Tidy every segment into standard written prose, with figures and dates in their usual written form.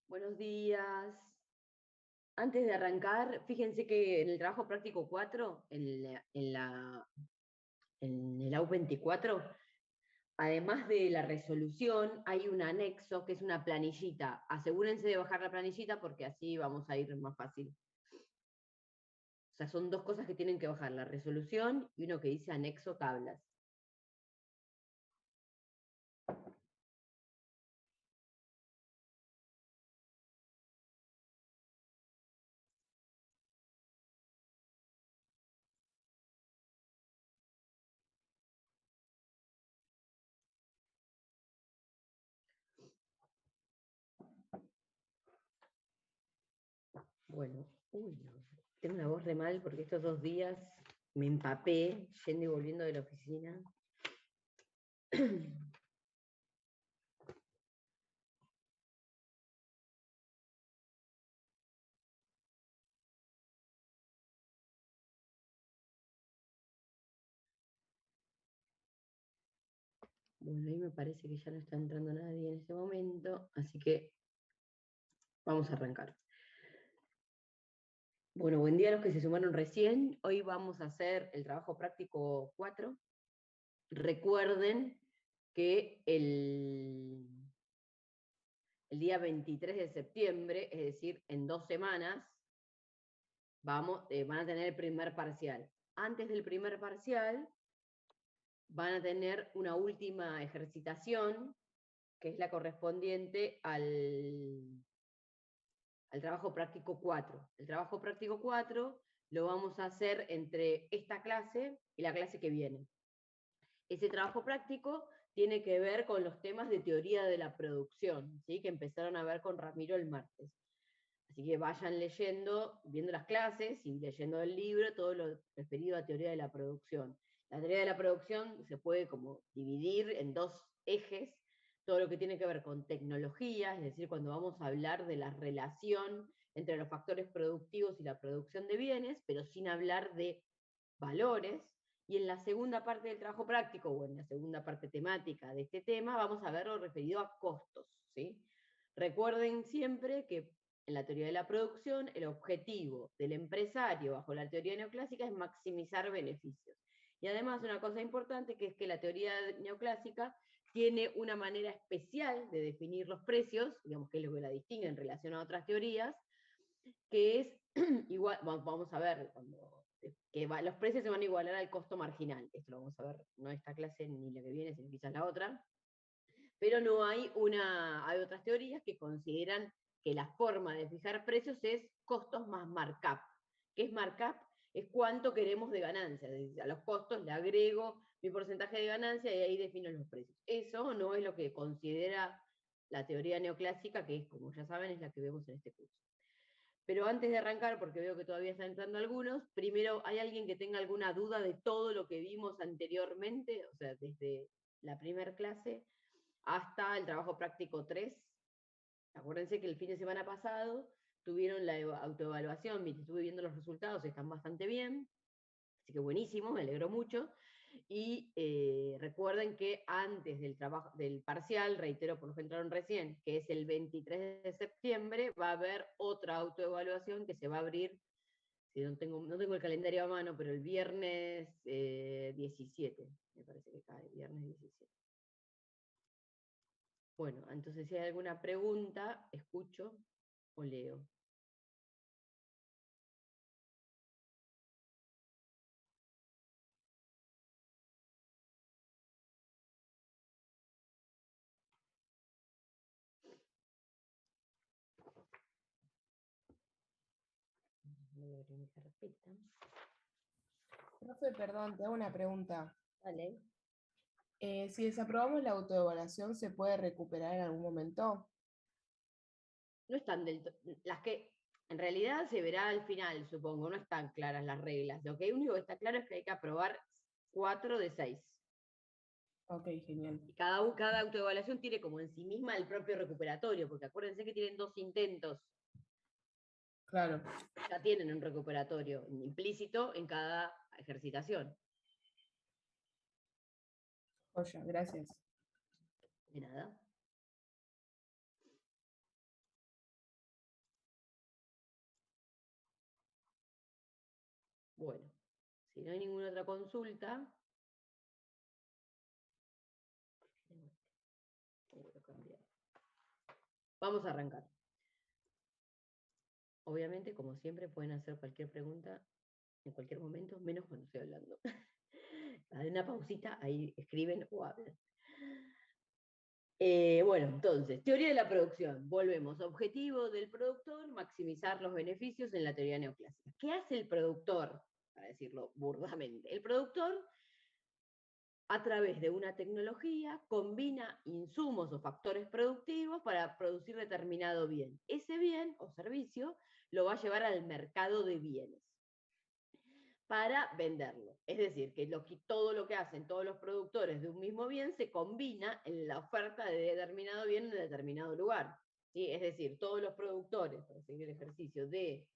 Buenos días. Antes de arrancar, fíjense que en el trabajo práctico 4, en el AU24, además de la resolución, hay un anexo que es una planillita. Asegúrense de bajar la planillita porque así vamos a ir más fácil. O sea, son dos cosas que tienen que bajar, la resolución y uno que dice anexo tablas. Bueno, uy, no. Tengo una voz re mal porque estos 2 días me empapé yendo y volviendo de la oficina. Bueno, ahí me parece que ya no está entrando nadie en este momento, así que vamos a arrancar. Bueno, buen día a los que se sumaron recién. Hoy vamos a hacer el trabajo práctico 4. Recuerden que el día 23 de septiembre, es decir, en 2 semanas, van a tener el primer parcial. Antes del primer parcial van a tener una última ejercitación, que es la correspondiente al trabajo práctico 4. El trabajo práctico 4 lo vamos a hacer entre esta clase y la clase que viene. Ese trabajo práctico tiene que ver con los temas de teoría de la producción, ¿sí? Que empezaron a ver con Ramiro el martes. Así que vayan leyendo, viendo las clases y leyendo el libro, todo lo referido a teoría de la producción. La teoría de la producción se puede como dividir en 2 ejes, todo lo que tiene que ver con tecnología, es decir, cuando vamos a hablar de la relación entre los factores productivos y la producción de bienes, pero sin hablar de valores. Y en la segunda parte del trabajo práctico, o en la segunda parte temática de este tema, vamos a ver lo referido a costos, ¿sí? Recuerden siempre que en la teoría de la producción, el objetivo del empresario bajo la teoría neoclásica es maximizar beneficios. Y además una cosa importante que es que la teoría neoclásica tiene una manera especial de definir los precios, digamos que es lo que la distingue en relación a otras teorías, que es igual, vamos a ver, los precios se van a igualar al costo marginal. Esto lo vamos a ver, no esta clase ni la que viene, sino quizás la otra. Pero no hay hay otras teorías que consideran que la forma de fijar precios es costos más markup. ¿Qué es markup? Es cuánto queremos de ganancia. A los costos le agrego mi porcentaje de ganancia y ahí defino los precios. Eso no es lo que considera la teoría neoclásica, que es, como ya saben, es la que vemos en este curso. Pero antes de arrancar, porque veo que todavía están entrando algunos, primero, ¿hay alguien que tenga alguna duda de todo lo que vimos anteriormente? O sea, desde la primera clase hasta el trabajo práctico 3. Acuérdense que el fin de semana pasado tuvieron la autoevaluación, estuve viendo los resultados, están bastante bien, así que buenísimo, me alegró mucho. Y recuerden que antes del parcial, reitero por los que entraron recién, que es el 23 de septiembre, va a haber otra autoevaluación que se va a abrir, si no tengo el calendario a mano, pero el viernes 17, me parece que cae, viernes 17. Bueno, entonces si hay alguna pregunta, escucho o leo. Voy a abrir mi carpeta. Profe, perdón, te hago una pregunta. Vale. Si desaprobamos la autoevaluación, ¿se puede recuperar en algún momento? No están las que en realidad se verá al final, supongo, no están claras las reglas. Lo que único que está claro es que hay que aprobar 4 de 6. Ok, genial. Y cada autoevaluación tiene como en sí misma el propio recuperatorio, porque acuérdense que tienen 2 intentos. Claro. Ya tienen un recuperatorio implícito en cada ejercitación. Joya, gracias. De nada. Bueno, si no hay ninguna otra consulta, vamos a arrancar. Obviamente, como siempre, pueden hacer cualquier pregunta en cualquier momento, menos cuando estoy hablando. Hay una pausita, ahí escriben o hablan. Bueno, entonces, teoría de la producción. Volvemos. Objetivo del productor, maximizar los beneficios en la teoría neoclásica. ¿Qué hace el productor? Para decirlo burdamente. El productor, a través de una tecnología, combina insumos o factores productivos para producir determinado bien. Ese bien o servicio lo va a llevar al mercado de bienes para venderlo. Es decir, que todo lo que hacen todos los productores de un mismo bien se combina en la oferta de determinado bien en determinado lugar. ¿Sí? Es decir, todos los productores, para seguir el ejercicio, de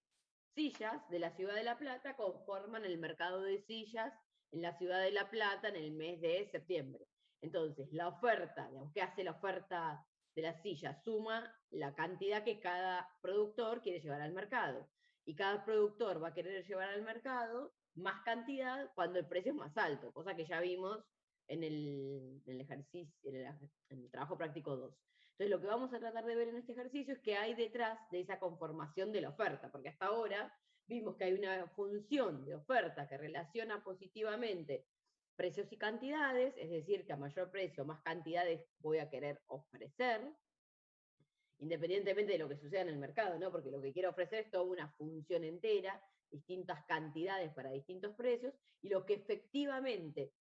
sillas de la ciudad de La Plata conforman el mercado de sillas en la ciudad de La Plata en el mes de septiembre. Entonces, la oferta, digamos, ¿qué hace la oferta de las sillas? Suma la cantidad que cada productor quiere llevar al mercado. Y cada productor va a querer llevar al mercado más cantidad cuando el precio es más alto, cosa que ya vimos en el ejercicio, en el trabajo práctico 2. Entonces, lo que vamos a tratar de ver en este ejercicio es qué hay detrás de esa conformación de la oferta, porque hasta ahora vimos que hay una función de oferta que relaciona positivamente precios y cantidades, es decir, que a mayor precio, más cantidades voy a querer ofrecer, independientemente de lo que suceda en el mercado, ¿no? Porque lo que quiero ofrecer es toda una función entera, distintas cantidades para distintos precios, y lo que efectivamente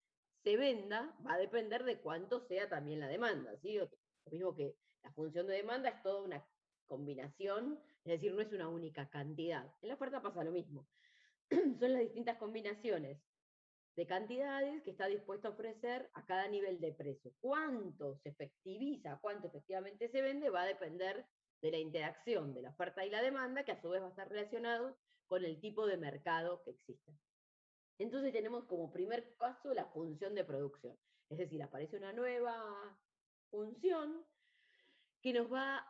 se venda va a depender de cuánto sea también la demanda, ¿sí? Lo mismo que la función de demanda es toda una combinación, es decir, no es una única cantidad. En la oferta pasa lo mismo. Son las distintas combinaciones de cantidades que está dispuesto a ofrecer a cada nivel de precio. Cuánto se efectiviza, cuánto efectivamente se vende, va a depender de la interacción de la oferta y la demanda, que a su vez va a estar relacionado con el tipo de mercado que existe. Entonces tenemos como primer caso la función de producción. Es decir, aparece una nueva función que nos va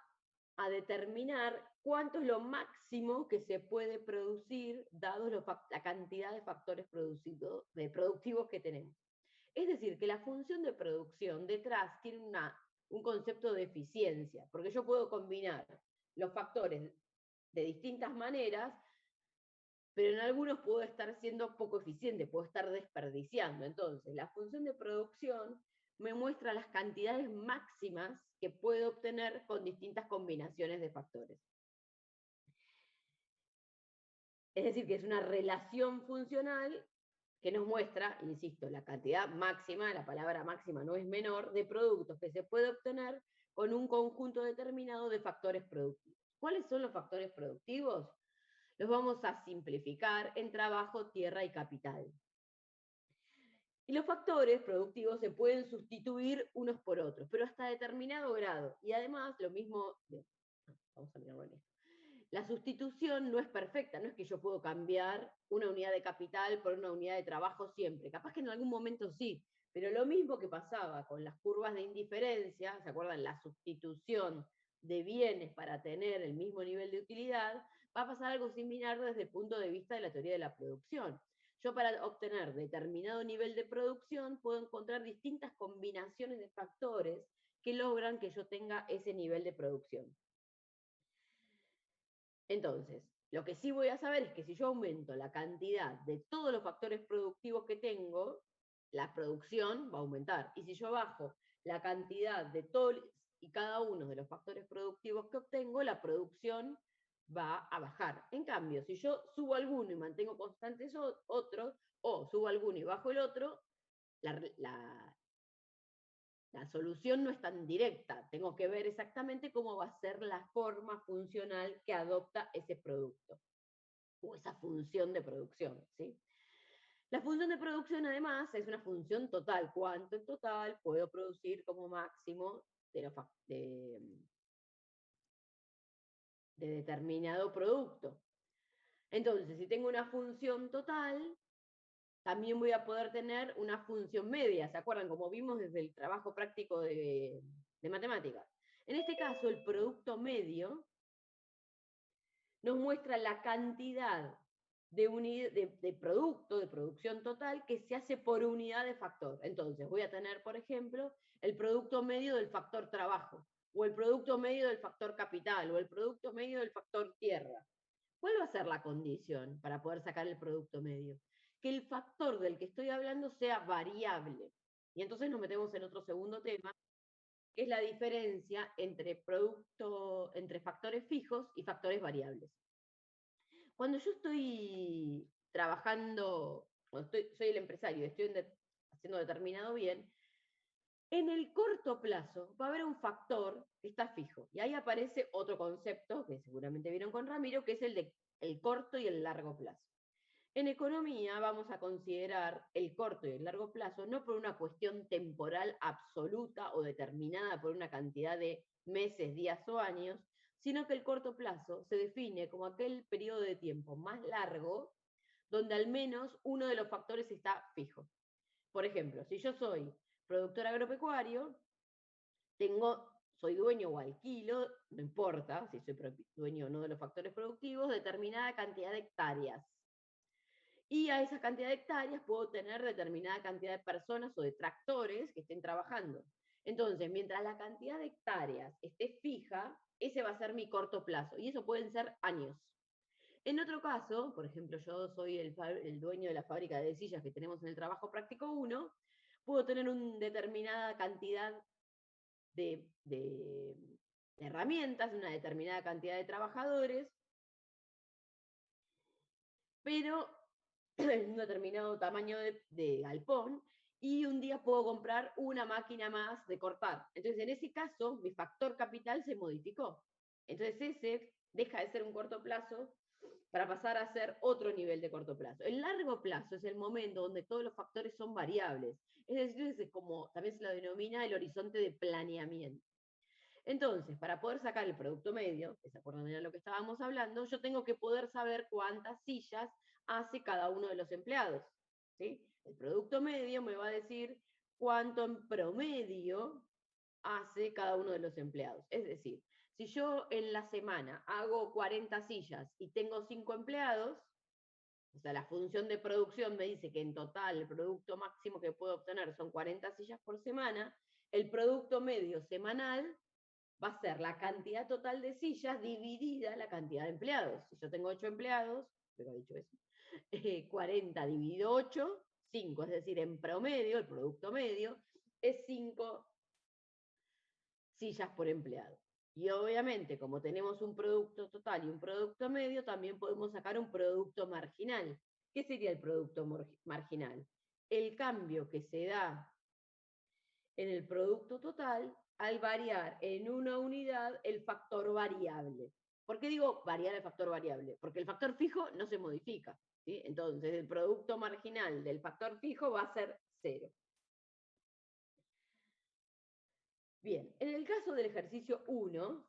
a determinar cuánto es lo máximo que se puede producir dado la cantidad de factores productivos que tenemos. Es decir, que la función de producción detrás tiene un concepto de eficiencia, porque yo puedo combinar los factores de distintas maneras, pero en algunos puedo estar siendo poco eficiente, puedo estar desperdiciando. Entonces, la función de producción me muestra las cantidades máximas que puedo obtener con distintas combinaciones de factores. Es decir, que es una relación funcional que nos muestra, insisto, la cantidad máxima, la palabra máxima no es menor, de productos que se puede obtener con un conjunto determinado de factores productivos. ¿Cuáles son los factores productivos? Los vamos a simplificar en trabajo, tierra y capital. Y los factores productivos se pueden sustituir unos por otros, pero hasta determinado grado. Y además, lo mismo, vamos a mirarlo en esto. La sustitución no es perfecta, no es que yo puedo cambiar una unidad de capital por una unidad de trabajo siempre. Capaz que en algún momento sí, pero lo mismo que pasaba con las curvas de indiferencia, ¿se acuerdan? La sustitución de bienes para tener el mismo nivel de utilidad, va a pasar algo similar desde el punto de vista de la teoría de la producción. Yo para obtener determinado nivel de producción puedo encontrar distintas combinaciones de factores que logran que yo tenga ese nivel de producción. Entonces, lo que sí voy a saber es que si yo aumento la cantidad de todos los factores productivos que tengo, la producción va a aumentar. Y si yo bajo la cantidad de todos y cada uno de los factores productivos que obtengo, la producción va a bajar. En cambio, si yo subo alguno y mantengo constantes otros, o subo alguno y bajo el otro, la solución no es tan directa. Tengo que ver exactamente cómo va a ser la forma funcional que adopta ese producto o esa función de producción, ¿sí? La función de producción, además, es una función total. ¿Cuánto en total puedo producir como máximo de determinado producto? Entonces, si tengo una función total, también voy a poder tener una función media. ¿Se acuerdan? Como vimos desde el trabajo práctico de matemáticas. En este caso, el producto medio nos muestra la cantidad de producto, de producción total, que se hace por unidad de factor. Entonces, voy a tener, por ejemplo, el producto medio del factor trabajo, o el producto medio del factor capital, o el producto medio del factor tierra. ¿Cuál va a ser la condición para poder sacar el producto medio? Que el factor del que estoy hablando sea variable. Y entonces nos metemos en otro segundo tema, que es la diferencia entre entre factores fijos y factores variables. Cuando yo estoy trabajando, soy el empresario y estoy haciendo determinado bien, en el corto plazo va a haber un factor que está fijo. Y ahí aparece otro concepto que seguramente vieron con Ramiro, que es el de el corto y el largo plazo. En economía vamos a considerar el corto y el largo plazo no por una cuestión temporal absoluta o determinada por una cantidad de meses, días o años, sino que el corto plazo se define como aquel periodo de tiempo más largo donde al menos uno de los factores está fijo. Por ejemplo, si yo soy productor agropecuario, soy dueño o alquilo, no importa si soy dueño o no de los factores productivos, determinada cantidad de hectáreas. Y a esa cantidad de hectáreas puedo tener determinada cantidad de personas o de tractores que estén trabajando. Entonces, mientras la cantidad de hectáreas esté fija, ese va a ser mi corto plazo. Y eso pueden ser años. En otro caso, por ejemplo, yo soy el dueño de la fábrica de sillas que tenemos en el trabajo práctico 1, puedo tener una determinada cantidad de herramientas, una determinada cantidad de trabajadores, pero en un determinado tamaño de galpón, y un día puedo comprar una máquina más de cortar. Entonces, en ese caso, mi factor capital se modificó. Entonces, ese deja de ser un corto plazo para pasar a ser otro nivel de corto plazo. El largo plazo es el momento donde todos los factores son variables. Es decir, es como también se lo denomina el horizonte de planeamiento. Entonces, para poder sacar el producto medio, que se acuerdan de lo que estábamos hablando, yo tengo que poder saber cuántas sillas hace cada uno de los empleados. ¿Sí? El producto medio me va a decir cuánto en promedio hace cada uno de los empleados. Es decir, si yo en la semana hago 40 sillas y tengo 5 empleados, o sea, la función de producción me dice que en total el producto máximo que puedo obtener son 40 sillas por semana, el producto medio semanal va a ser la cantidad total de sillas dividida la cantidad de empleados. Si yo tengo 8 empleados, pero he dicho eso, 40 dividido 8, 5, es decir, en promedio, el producto medio, es 5 sillas por empleado. Y obviamente, como tenemos un producto total y un producto medio, también podemos sacar un producto marginal. ¿Qué sería el producto marginal? El cambio que se da en el producto total al variar en una unidad el factor variable. ¿Por qué digo variar el factor variable? Porque el factor fijo no se modifica. ¿Sí? Entonces, el producto marginal del factor fijo va a ser 0. Bien, en el caso del ejercicio 1,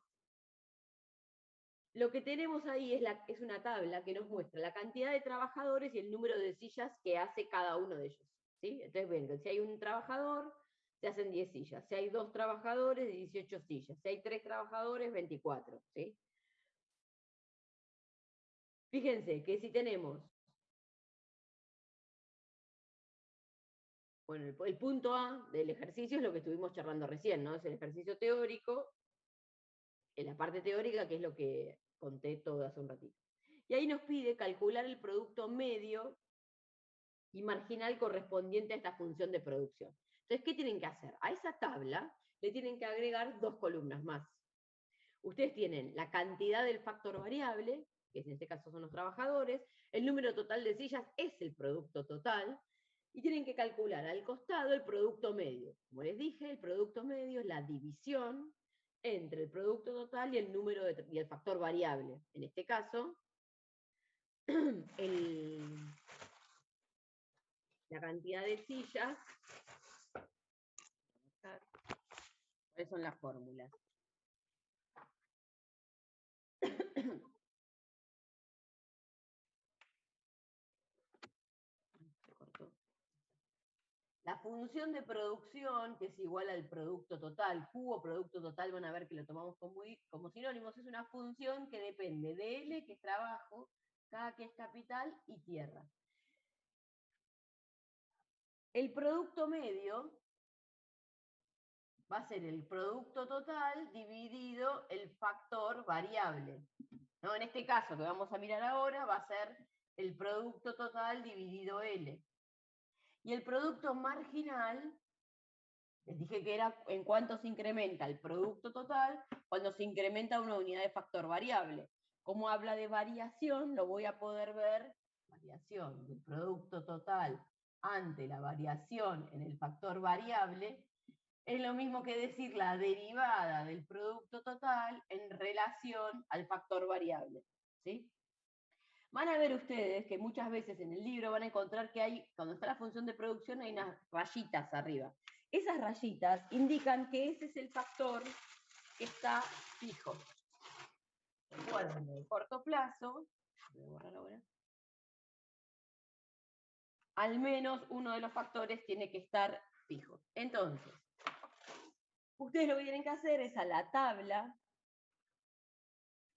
lo que tenemos ahí es una tabla que nos muestra la cantidad de trabajadores y el número de sillas que hace cada uno de ellos. ¿Sí? Entonces, ven, si hay un trabajador, se hacen 10 sillas. Si hay 2 trabajadores, 18 sillas. Si hay 3 trabajadores, 24. ¿Sí? Fíjense que si tenemos, bueno, el punto A del ejercicio es lo que estuvimos charlando recién, ¿no? Es el ejercicio teórico, en la parte teórica, que es lo que conté todo hace un ratito. Y ahí nos pide calcular el producto medio y marginal correspondiente a esta función de producción. Entonces, ¿qué tienen que hacer? A esa tabla le tienen que agregar 2 columnas más. Ustedes tienen la cantidad del factor variable, que en este caso son los trabajadores, el número total de sillas es el producto total, y tienen que calcular al costado el producto medio. Como les dije, el producto medio es la división entre el producto total y el factor variable. En este caso, la cantidad de sillas. ¿Cuáles son las fórmulas? La función de producción, que es igual al producto total, Q o producto total, van a ver que lo tomamos como sinónimos, es una función que depende de L, que es trabajo, K que es capital y tierra. El producto medio va a ser el producto total dividido el factor variable, ¿no? En este caso que vamos a mirar ahora va a ser el producto total dividido L. Y el producto marginal, les dije que era en cuánto se incrementa el producto total cuando se incrementa una unidad de factor variable. Como habla de variación, lo voy a poder ver, variación del producto total ante la variación en el factor variable, es lo mismo que decir la derivada del producto total en relación al factor variable, ¿sí? Van a ver ustedes que muchas veces en el libro van a encontrar que hay, cuando está la función de producción, hay unas rayitas arriba. Esas rayitas indican que ese es el factor que está fijo. Recuerden, en el corto plazo, voy a borrar ahora, al menos uno de los factores tiene que estar fijo. Entonces, ustedes lo que tienen que hacer es a la tabla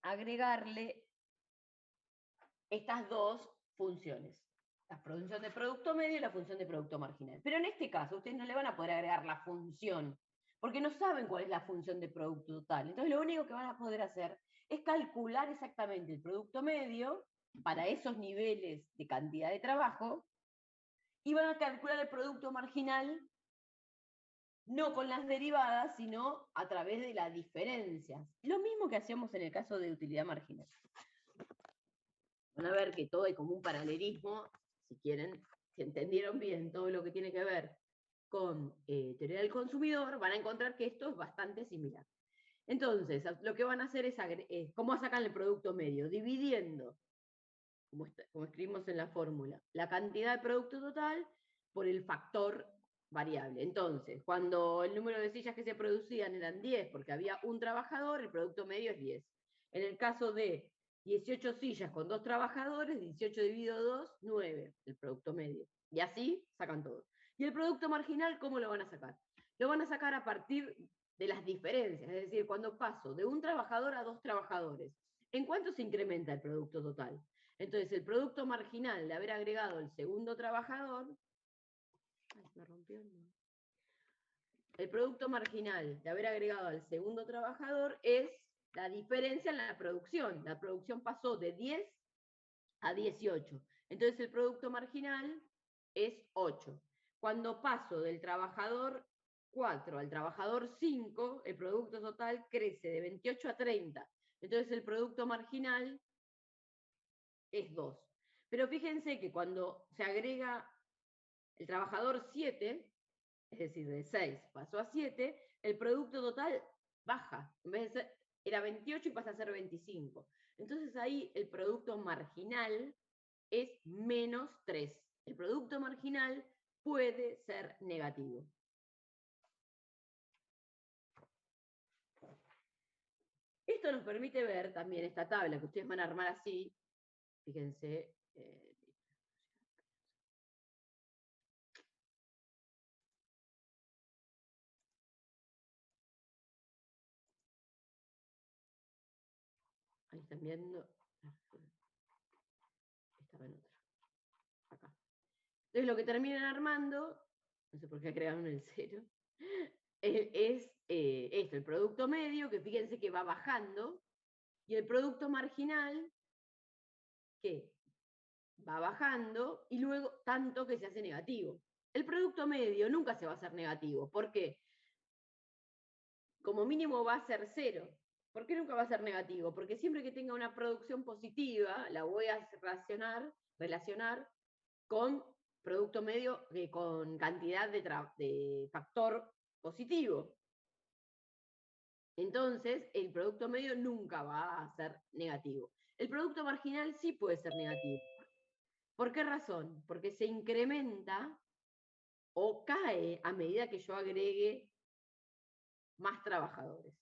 agregarle estas dos funciones. La función de producto medio y la función de producto marginal. Pero en este caso, ustedes no le van a poder agregar la función, porque no saben cuál es la función de producto total. Entonces, lo único que van a poder hacer es calcular exactamente el producto medio para esos niveles de cantidad de trabajo, y van a calcular el producto marginal no con las derivadas, sino a través de las diferencias. Lo mismo que hacíamos en el caso de utilidad marginal. Van a ver que todo hay como un paralelismo, si quieren, si entendieron bien todo lo que tiene que ver con teoría del consumidor, van a encontrar que esto es bastante similar. Entonces, lo que van a hacer es ¿cómo sacan el producto medio? Dividiendo, como escribimos en la fórmula, la cantidad de producto total por el factor variable. Entonces, cuando el número de sillas que se producían eran 10, porque había un trabajador, el producto medio es 10. En el caso de 18 sillas con 2 trabajadores, 18 dividido 2, 9, el producto medio. Y así sacan todo. ¿Y el producto marginal cómo lo van a sacar? Lo van a sacar a partir de las diferencias, es decir, cuando paso de un trabajador a 2 trabajadores. ¿En cuánto se incrementa el producto total? Entonces, el producto marginal de haber agregado el segundo trabajador, ay, me rompió el producto marginal de haber agregado al segundo trabajador es la diferencia en la producción. La producción pasó de 10 a 18. Entonces el producto marginal es 8. Cuando paso del trabajador 4 al trabajador 5, el producto total crece de 28 a 30. Entonces el producto marginal es 2. Pero fíjense que cuando se agrega el trabajador 7, es decir, de 6 pasó a 7, el producto total baja. En vez de ser, era 28 y pasa a ser 25. Entonces ahí el producto marginal es menos 3. El producto marginal puede ser negativo. Esto nos permite ver también esta tabla que ustedes van a armar así. Fíjense. Ahí están viendo. Estaba en otra. Acá. Entonces lo que terminan armando, no sé por qué agregaron el 0, es esto, el producto medio, que fíjense que va bajando, y el producto marginal, que va bajando, y luego tanto que se hace negativo. El producto medio nunca se va a hacer negativo. ¿Por qué? Como mínimo va a ser 0. ¿Por qué nunca va a ser negativo? Porque siempre que tenga una producción positiva, la voy a relacionar con producto medio, con cantidad de factor positivo. Entonces, el producto medio nunca va a ser negativo. El producto marginal sí puede ser negativo. ¿Por qué razón? Porque se incrementa o cae a medida que yo agregue más trabajadores.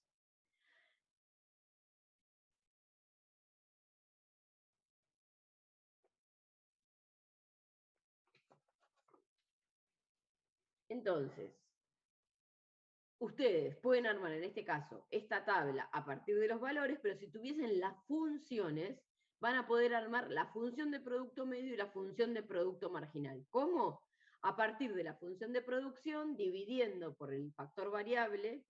Entonces, ustedes pueden armar en este caso esta tabla a partir de los valores, pero si tuviesen las funciones, van a poder armar la función de producto medio y la función de producto marginal. ¿Cómo? A partir de la función de producción, dividiendo por el factor variable,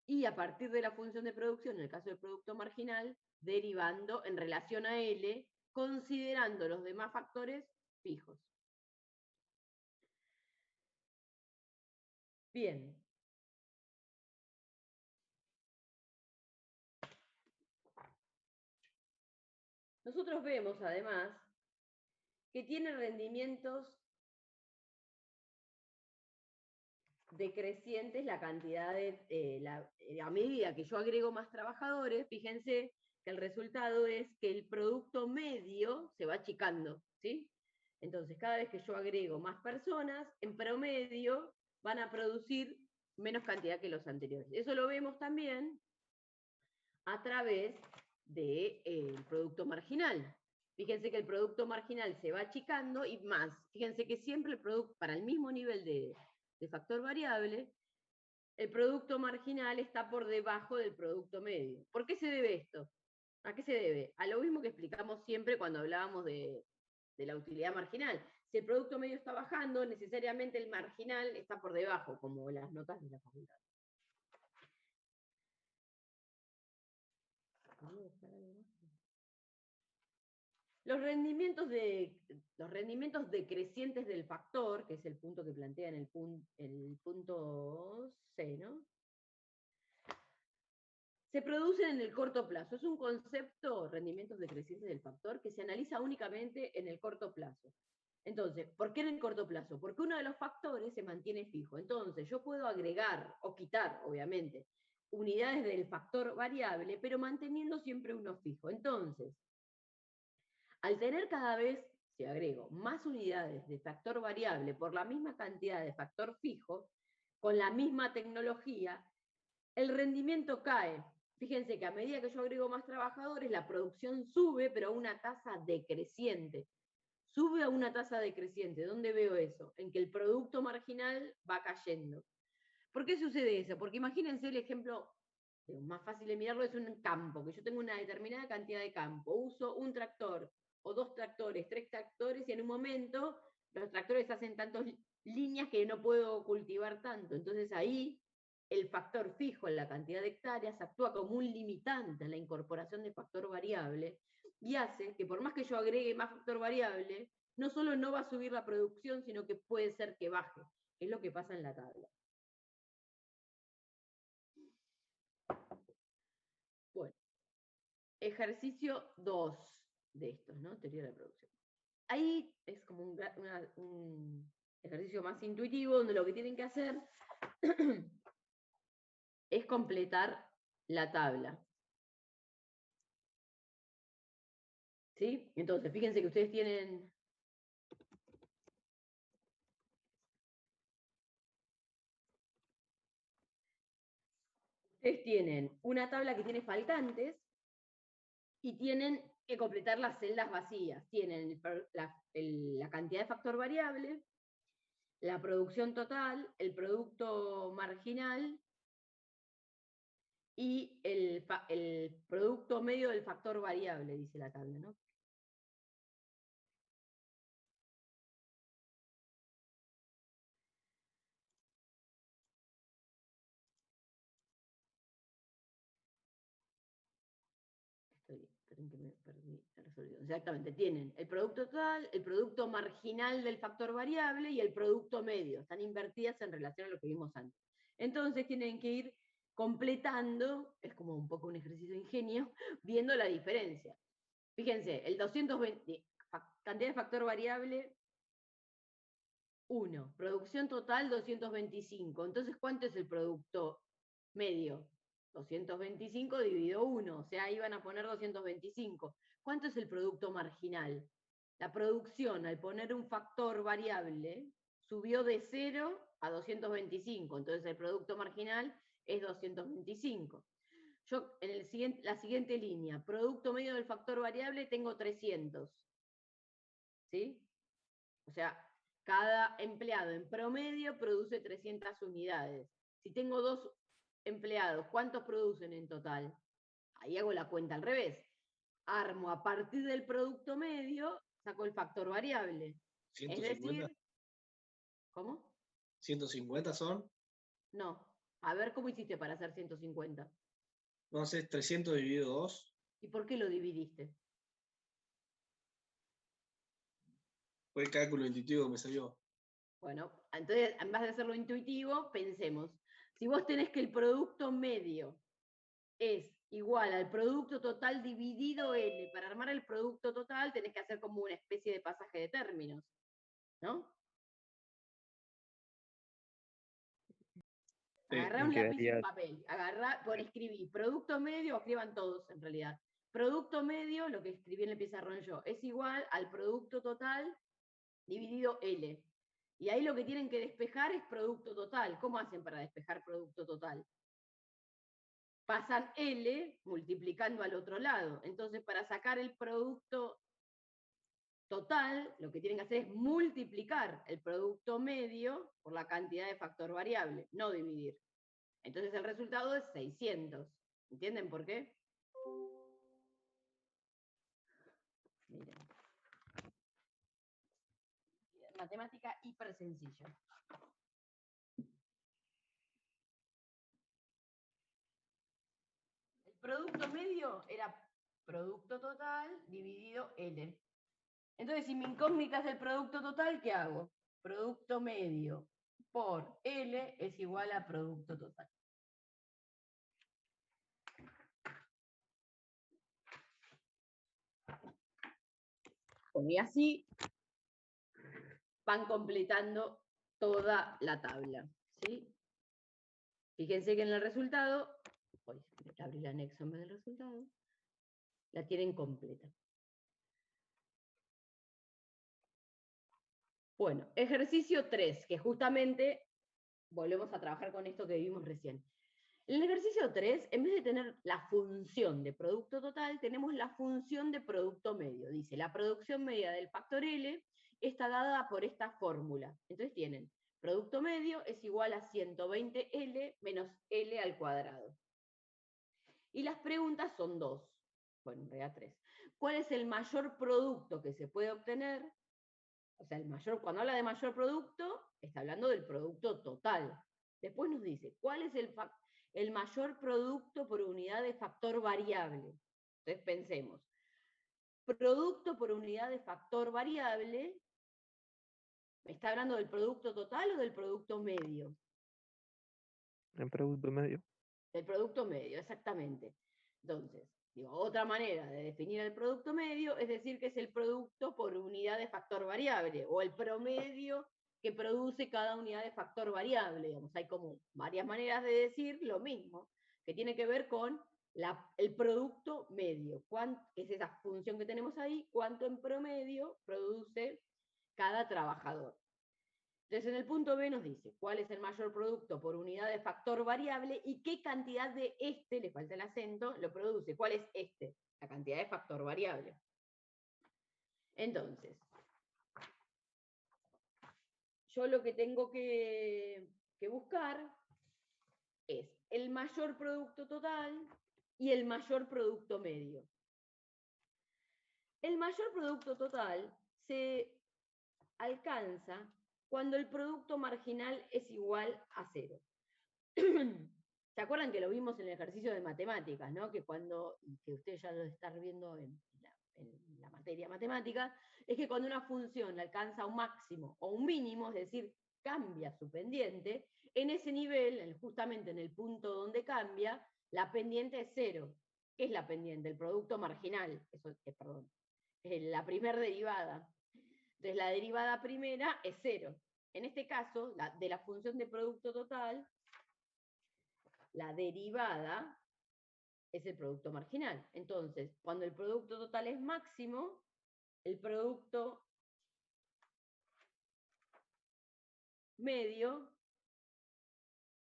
y a partir de la función de producción, en el caso del producto marginal, derivando en relación a L, considerando los demás factores fijos. Bien. Nosotros vemos, además, que tiene rendimientos decrecientes la cantidad a medida que yo agrego más trabajadores, fíjense que el resultado es que el producto medio se va achicando, ¿sí? Entonces, cada vez que yo agrego más personas, en promedio van a producir menos cantidad que los anteriores. Eso lo vemos también a través del producto marginal. Fíjense que el producto marginal se va achicando y más. Fíjense que siempre el producto, para el mismo nivel de factor variable, el producto marginal está por debajo del producto medio. ¿Por qué se debe esto? ¿A qué se debe? A lo mismo que explicamos siempre cuando hablábamos de la utilidad marginal. Si el producto medio está bajando, necesariamente el marginal está por debajo, como las notas de la facultad. Los rendimientos decrecientes del factor, que es el punto que plantea en el punto C, ¿no? Se producen en el corto plazo. Es un concepto, rendimientos decrecientes del factor, que se analiza únicamente en el corto plazo. Entonces, ¿por qué en el corto plazo? Porque uno de los factores se mantiene fijo. Entonces, yo puedo agregar o quitar, obviamente, unidades del factor variable, pero manteniendo siempre uno fijo. Entonces, al tener cada vez, si agrego, más unidades de factor variable por la misma cantidad de factor fijo, con la misma tecnología, el rendimiento cae. Fíjense que a medida que yo agrego más trabajadores, la producción sube, pero a una tasa decreciente. Sube a una tasa decreciente. ¿Dónde veo eso? En que el producto marginal va cayendo. ¿Por qué sucede eso? Porque imagínense el ejemplo más fácil de mirarlo, es un campo, que yo tengo una determinada cantidad de campo, uso un tractor, o 2 tractores, 3 tractores, y en un momento los tractores hacen tantas líneas que no puedo cultivar tanto. Entonces ahí el factor fijo en la cantidad de hectáreas actúa como un limitante en la incorporación de factor variable y hace que por más que yo agregue más factor variable, no solo no va a subir la producción, sino que puede ser que baje, que es lo que pasa en la tabla. Bueno, ejercicio 2 de estos, ¿no? Teoría de la producción. Ahí es como un ejercicio más intuitivo, donde lo que tienen que hacer es completar la tabla. ¿Sí? Entonces, fíjense que ustedes tienen... Ustedes tienen una tabla que tiene faltantes y tienen que completar las celdas vacías. Tienen la cantidad de factor variable, la producción total, el producto marginal y el producto medio del factor variable, dice la tabla, ¿no? Esperen que me perdí la resolución. Exactamente, tienen el producto total, el producto marginal del factor variable y el producto medio. Están invertidas en relación a lo que vimos antes. Entonces tienen que ir completando, es como un poco un ejercicio de ingenio, viendo la diferencia. Fíjense, el 220, cantidad de factor variable, 1. Producción total, 225. Entonces, ¿cuánto es el producto medio? 225 dividido 1, o sea, ahí van a poner 225. ¿Cuánto es el producto marginal? La producción, al poner un factor variable, subió de 0 a 225, entonces el producto marginal es 225. Yo en la siguiente línea, producto medio del factor variable, tengo 300. ¿Sí? O sea, cada empleado en promedio produce 300 unidades. Si tengo 2 empleados, ¿cuántos producen en total? Ahí hago la cuenta al revés. armo a partir del producto medio, saco el factor variable. Es 150. decir, ¿cómo? 150 son, No. A ver cómo hiciste para hacer 150. no sé, 300 dividido 2. ¿Y por qué lo dividiste? Fue el cálculo intuitivo que me salió. Bueno, entonces, en vez de hacerlo intuitivo, pensemos. Si vos tenés que el producto medio es igual al producto total dividido L, para armar el producto total tenés que hacer como una especie de pasaje de términos, ¿no? Sí. Agarrá un lápiz y un Quedaría papel, escribí producto medio, o escriban todos en realidad. Producto medio, lo que escribí en el pizarrón yo, es igual al producto total dividido L. Y ahí lo que tienen que despejar es producto total. ¿Cómo hacen para despejar producto total? Pasan L multiplicando al otro lado. Entonces, para sacar el producto total, lo que tienen que hacer es multiplicar el producto medio por la cantidad de factor variable, no dividir. Entonces el resultado es 600. ¿Entienden por qué? Miren. Matemática hiper sencilla. El producto medio era producto total dividido L. Entonces, si mi incógnita es el producto total, ¿qué hago? Producto medio por L es igual a producto total. Y así van completando toda la tabla. ¿Sí? Fíjense que en el resultado, voy a abrir el anexo en vez del resultado, la tienen completa. Bueno, ejercicio 3, que justamente volvemos a trabajar con esto que vimos recién. En el ejercicio 3, en vez de tener la función de producto total, tenemos la función de producto medio. Dice, la producción media del factor L está dada por esta fórmula. Entonces tienen, producto medio es igual a 120L menos L al cuadrado. Y las preguntas son dos, bueno, en realidad tres. ¿Cuál es el mayor producto que se puede obtener? O sea, cuando habla de mayor producto, está hablando del producto total. Después nos dice, ¿cuál es el mayor producto por unidad de factor variable? Entonces pensemos, producto por unidad de factor variable, ¿me está hablando del producto total o del producto medio? en producto medio. Del producto medio, exactamente. Entonces, otra manera de definir el producto medio es decir que es el producto por unidad de factor variable, o el promedio que produce cada unidad de factor variable. Digamos, hay como varias maneras de decir lo mismo, que tiene que ver con el producto medio, que es esa función que tenemos ahí, cuánto en promedio produce cada trabajador. Entonces, en el punto B nos dice cuál es el mayor producto por unidad de factor variable y qué cantidad de este, le falta el acento, lo produce. ¿Cuál es este? La cantidad de factor variable. Entonces, yo lo que tengo que buscar es el mayor producto total y el mayor producto medio. El mayor producto total se alcanza cuando el producto marginal es igual a 0. ¿Se acuerdan que lo vimos en el ejercicio de matemáticas, ¿no? Que ustedes ya lo están viendo en la materia matemática, es que cuando una función alcanza un máximo o un mínimo, es decir, cambia su pendiente, en ese nivel, justamente en el punto donde cambia, la pendiente es 0. ¿Qué es la pendiente? El producto marginal, perdón, la primera derivada. Entonces la derivada primera es 0. En este caso, de la función de producto total, la derivada es el producto marginal. Entonces, cuando el producto total es máximo, el producto medio,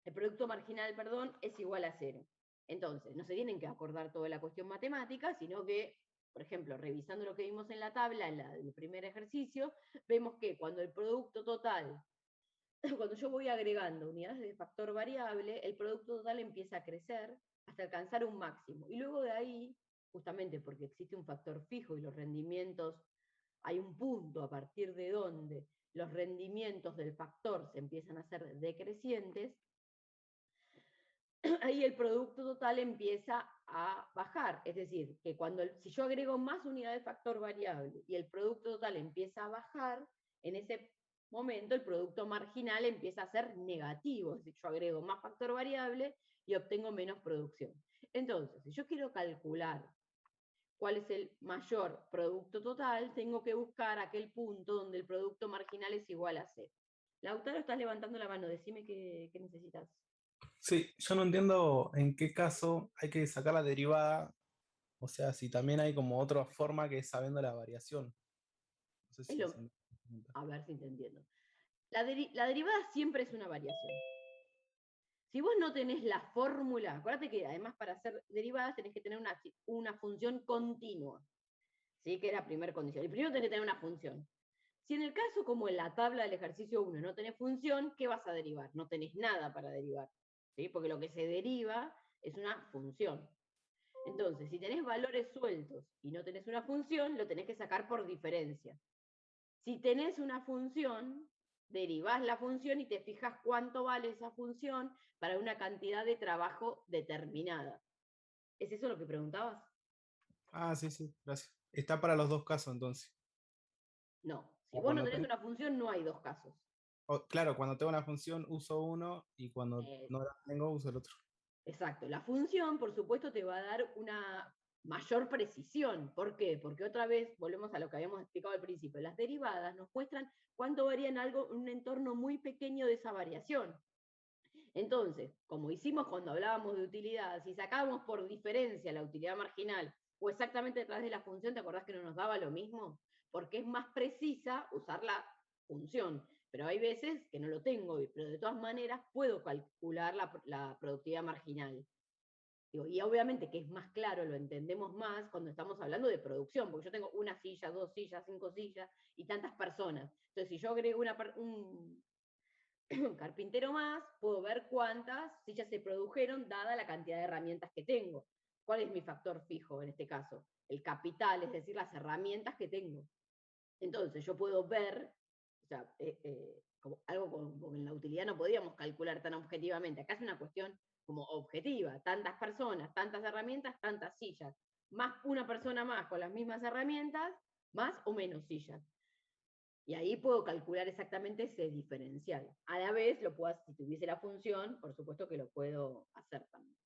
el producto marginal, perdón, es igual a 0. Entonces, no se tienen que acordar toda la cuestión matemática, sino que, por ejemplo, revisando lo que vimos en la tabla, en el primer ejercicio, vemos que cuando el producto total, cuando yo voy agregando unidades de factor variable, el producto total empieza a crecer hasta alcanzar un máximo. Y luego de ahí justamente porque existe un factor fijo y los rendimientos, hay un punto a partir de donde los rendimientos del factor se empiezan a hacer decrecientes, ahí el producto total empieza a bajar. Es decir, que si yo agrego más unidades de factor variable y el producto total empieza a bajar, en ese momento el producto marginal empieza a ser negativo. Es decir, yo agrego más factor variable y obtengo menos producción. Entonces, si yo quiero calcular cuál es el mayor producto total, tengo que buscar aquel punto donde el producto marginal es igual a 0. Lautaro, estás levantando la mano, decime qué necesitas. Sí, yo no entiendo en qué caso hay que sacar la derivada, o sea, si también hay como otra forma que es sabiendo la variación. No sé Es si lo- se entiende. A ver si te entiendo. La derivada siempre es una variación. Si vos no tenés la fórmula, acuérdate que además para hacer derivadas tenés que tener una función continua, ¿sí? Que es la primera condición. Y primero tenés que tener una función. Si en el caso, como en la tabla del ejercicio 1, no tenés función, ¿qué vas a derivar? No tenés nada para derivar, ¿sí? Porque lo que se deriva es una función. Entonces, si tenés valores sueltos y no tenés una función, lo tenés que sacar por diferencia. Si tenés una función, derivás la función y te fijas cuánto vale esa función para una cantidad de trabajo determinada. ¿Es eso lo que preguntabas? Ah, sí, sí, gracias. Está para los dos casos entonces. No. Si O vos no cuando tenés una función, no hay dos casos. claro, cuando tengo una función uso uno y cuando Eh, no la tengo uso el otro. Exacto. La función, por supuesto, te va a dar una mayor precisión. ¿Por qué? Porque otra vez, volvemos a lo que habíamos explicado al principio, las derivadas nos muestran cuánto varía en algo en un entorno muy pequeño de esa variación. Entonces, como hicimos cuando hablábamos de utilidad, si sacábamos por diferencia la utilidad marginal o exactamente detrás de la función, ¿te acordás que no nos daba lo mismo? Porque es más precisa usar la función. Pero hay veces que no lo tengo, pero de todas maneras puedo calcular la productividad marginal. Y obviamente que es más claro, lo entendemos más cuando estamos hablando de producción, porque yo tengo una silla, 2 sillas, 5 sillas y tantas personas. Entonces, si yo agrego un carpintero más, puedo ver cuántas sillas se produjeron dada la cantidad de herramientas que tengo. ¿Cuál es mi factor fijo en este caso? El capital, es decir, las herramientas que tengo. Entonces yo puedo ver, o sea, como algo como en la utilidad no podíamos calcular tan objetivamente. Acá es una cuestión como objetiva. Tantas personas, tantas herramientas, tantas sillas. Más una persona más con las mismas herramientas, más o menos sillas. Y ahí puedo calcular exactamente ese diferencial. A la vez, si tuviese la función, por supuesto que lo puedo hacer también.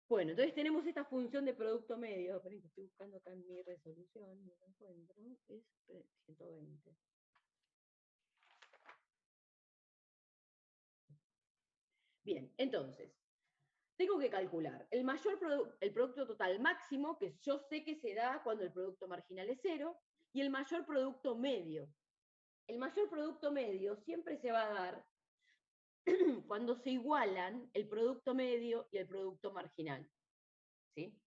Bueno, entonces tenemos esta función de producto medio. Esperen que estoy buscando acá en mi resolución, no lo encuentro, es 120. Bien, entonces, tengo que calcular el producto total máximo, que yo sé que se da cuando el producto marginal es 0, y el mayor producto medio. El mayor producto medio siempre se va a dar cuando se igualan el producto medio y el producto marginal. ¿Sí?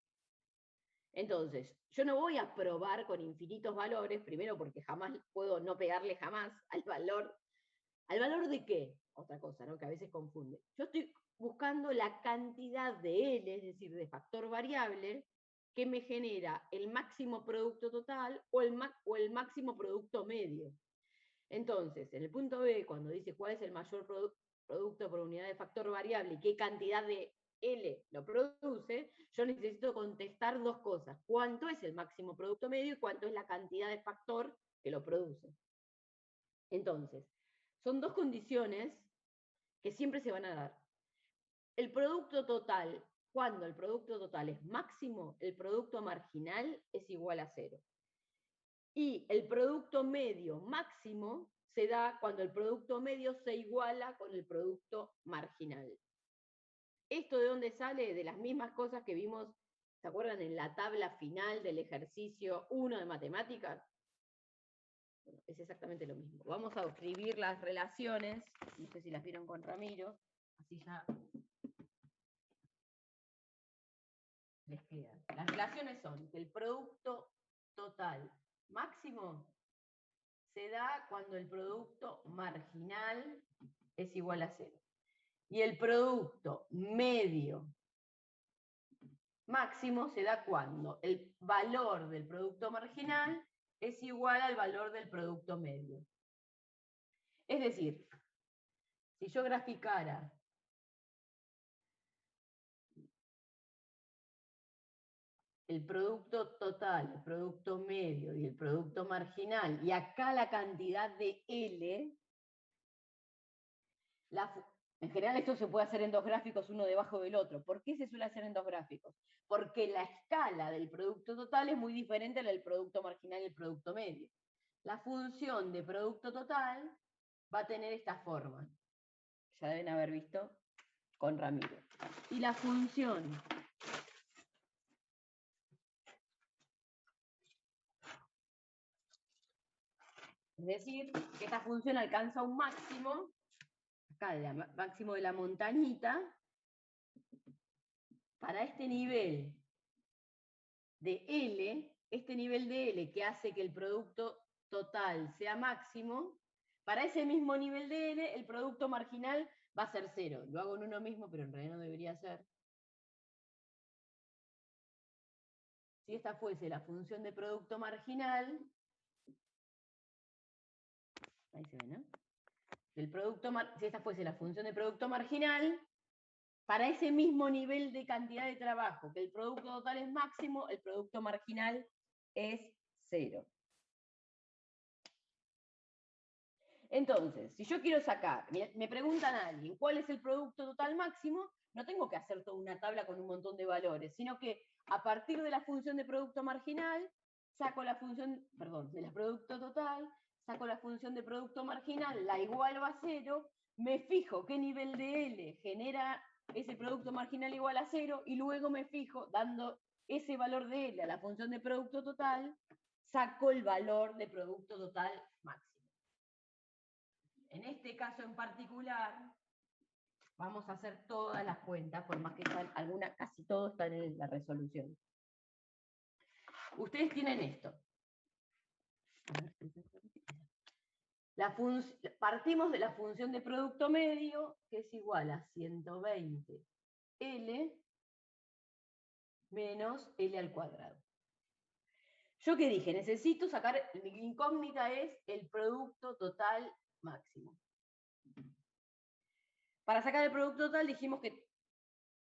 Entonces, yo no voy a probar con infinitos valores, primero porque jamás puedo no pegarle jamás al valor. ¿Al valor de qué? Otra cosa, ¿no? Que a veces confunde. Yo estoy buscando la cantidad de L, es decir, de factor variable, que me genera el máximo producto total o el máximo producto medio. Entonces, en el punto B, cuando dice cuál es el mayor producto por unidad de factor variable y qué cantidad de L lo produce, yo necesito contestar dos cosas. ¿Cuánto es el máximo producto medio y cuánto es la cantidad de factor que lo produce? Entonces, son dos condiciones que siempre se van a dar. El producto total, cuando el producto total es máximo, el producto marginal es igual a 0. Y el producto medio máximo se da cuando el producto medio se iguala con el producto marginal. ¿Esto de dónde sale? De las mismas cosas que vimos, ¿se acuerdan? En la tabla final del ejercicio 1 de matemáticas. Bueno, es exactamente lo mismo. Vamos a escribir las relaciones, no sé si las vieron con Ramiro, así ya les quedan. Las relaciones son que el producto total máximo se da cuando el producto marginal es igual a 0. Y el producto medio máximo se da cuando el valor del producto marginal es igual al valor del producto medio. Es decir, si yo graficara el producto total, el producto medio y el producto marginal, y acá la cantidad de L, en general esto se puede hacer en dos gráficos, uno debajo del otro. ¿Por qué se suele hacer en dos gráficos? Porque la escala del producto total es muy diferente a la del producto marginal y el producto medio. La función de producto total va a tener esta forma. Ya deben haber visto con Ramiro. Y la función es decir, que esta función alcanza un máximo, acá el máximo de la montañita, para este nivel de L, este nivel de L que hace que el producto total sea máximo, para ese mismo nivel de L, el producto marginal va a ser 0. Lo hago en uno mismo, pero en realidad no debería ser. Si esta fuese la función de producto marginal, ahí se ve, ¿no? Si esta fuese la función de producto marginal, para ese mismo nivel de cantidad de trabajo, que el producto total es máximo, el producto marginal es 0. Entonces, si yo quiero sacar, me preguntan a alguien, ¿cuál es el producto total máximo? No tengo que hacer toda una tabla con un montón de valores, sino que a partir de la función de producto marginal, saco la función, perdón, de la producto total, saco la función de producto marginal, la igualo a 0, me fijo qué nivel de L genera ese producto marginal igual a 0, y luego me fijo, dando ese valor de L a la función de producto total, saco el valor de producto total máximo. En este caso en particular, vamos a hacer todas las cuentas, por más que casi todo está en la resolución. Ustedes tienen esto. Partimos de la función de producto medio, que es igual a 120 L menos L al cuadrado. ¿Yo qué dije? Necesito sacar, mi incógnita es el producto total máximo. Para sacar el producto total dijimos que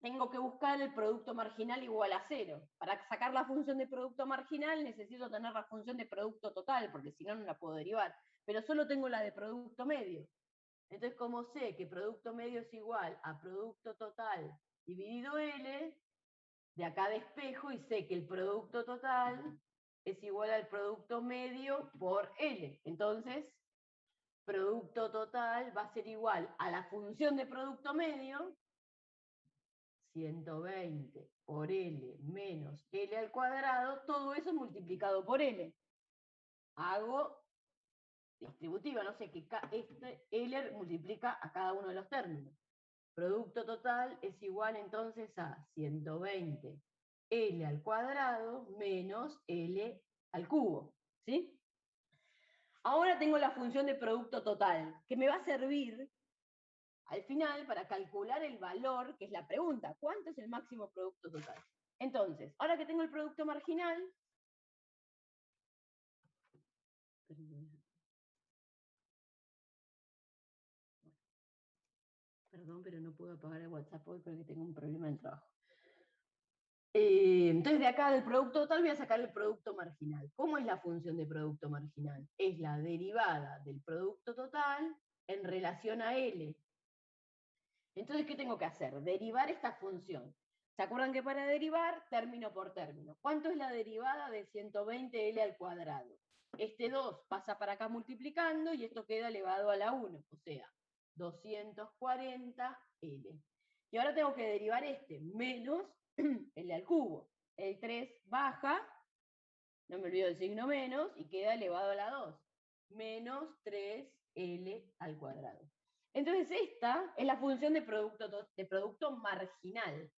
tengo que buscar el producto marginal igual a 0. Para sacar la función de producto marginal necesito tener la función de producto total, porque si no, no la puedo derivar. Pero solo tengo la de producto medio. Entonces, como sé que producto medio es igual a producto total dividido L, de acá despejo y sé que el producto total es igual al producto medio por L. Entonces, producto total va a ser igual a la función de producto medio, 120 por L menos L al cuadrado, todo eso multiplicado por L. Hago distributiva, no sé, que L multiplica a cada uno de los términos. Producto total es igual entonces a 120 L al cuadrado menos L al cubo, ¿sí? Ahora tengo la función de producto total, que me va a servir al final para calcular el valor, que es la pregunta, ¿cuánto es el máximo producto total? Entonces, ahora que tengo el producto marginal, perdón, pero no puedo apagar el WhatsApp hoy porque tengo un problema en el trabajo. Entonces de acá del producto total voy a sacar el producto marginal. ¿Cómo es la función de producto marginal? Es la derivada del producto total en relación a L. Entonces, ¿qué tengo que hacer? Derivar esta función. ¿Se acuerdan que para derivar, término por término? ¿Cuánto es la derivada de 120L al cuadrado? Este 2 pasa para acá multiplicando y esto queda elevado a la 1, o sea, 240L. Y ahora tengo que derivar este, menos L al cubo. El 3 baja, no me olvido del signo menos, y queda elevado a la 2. Menos 3L al cuadrado. Entonces esta es la función de producto marginal.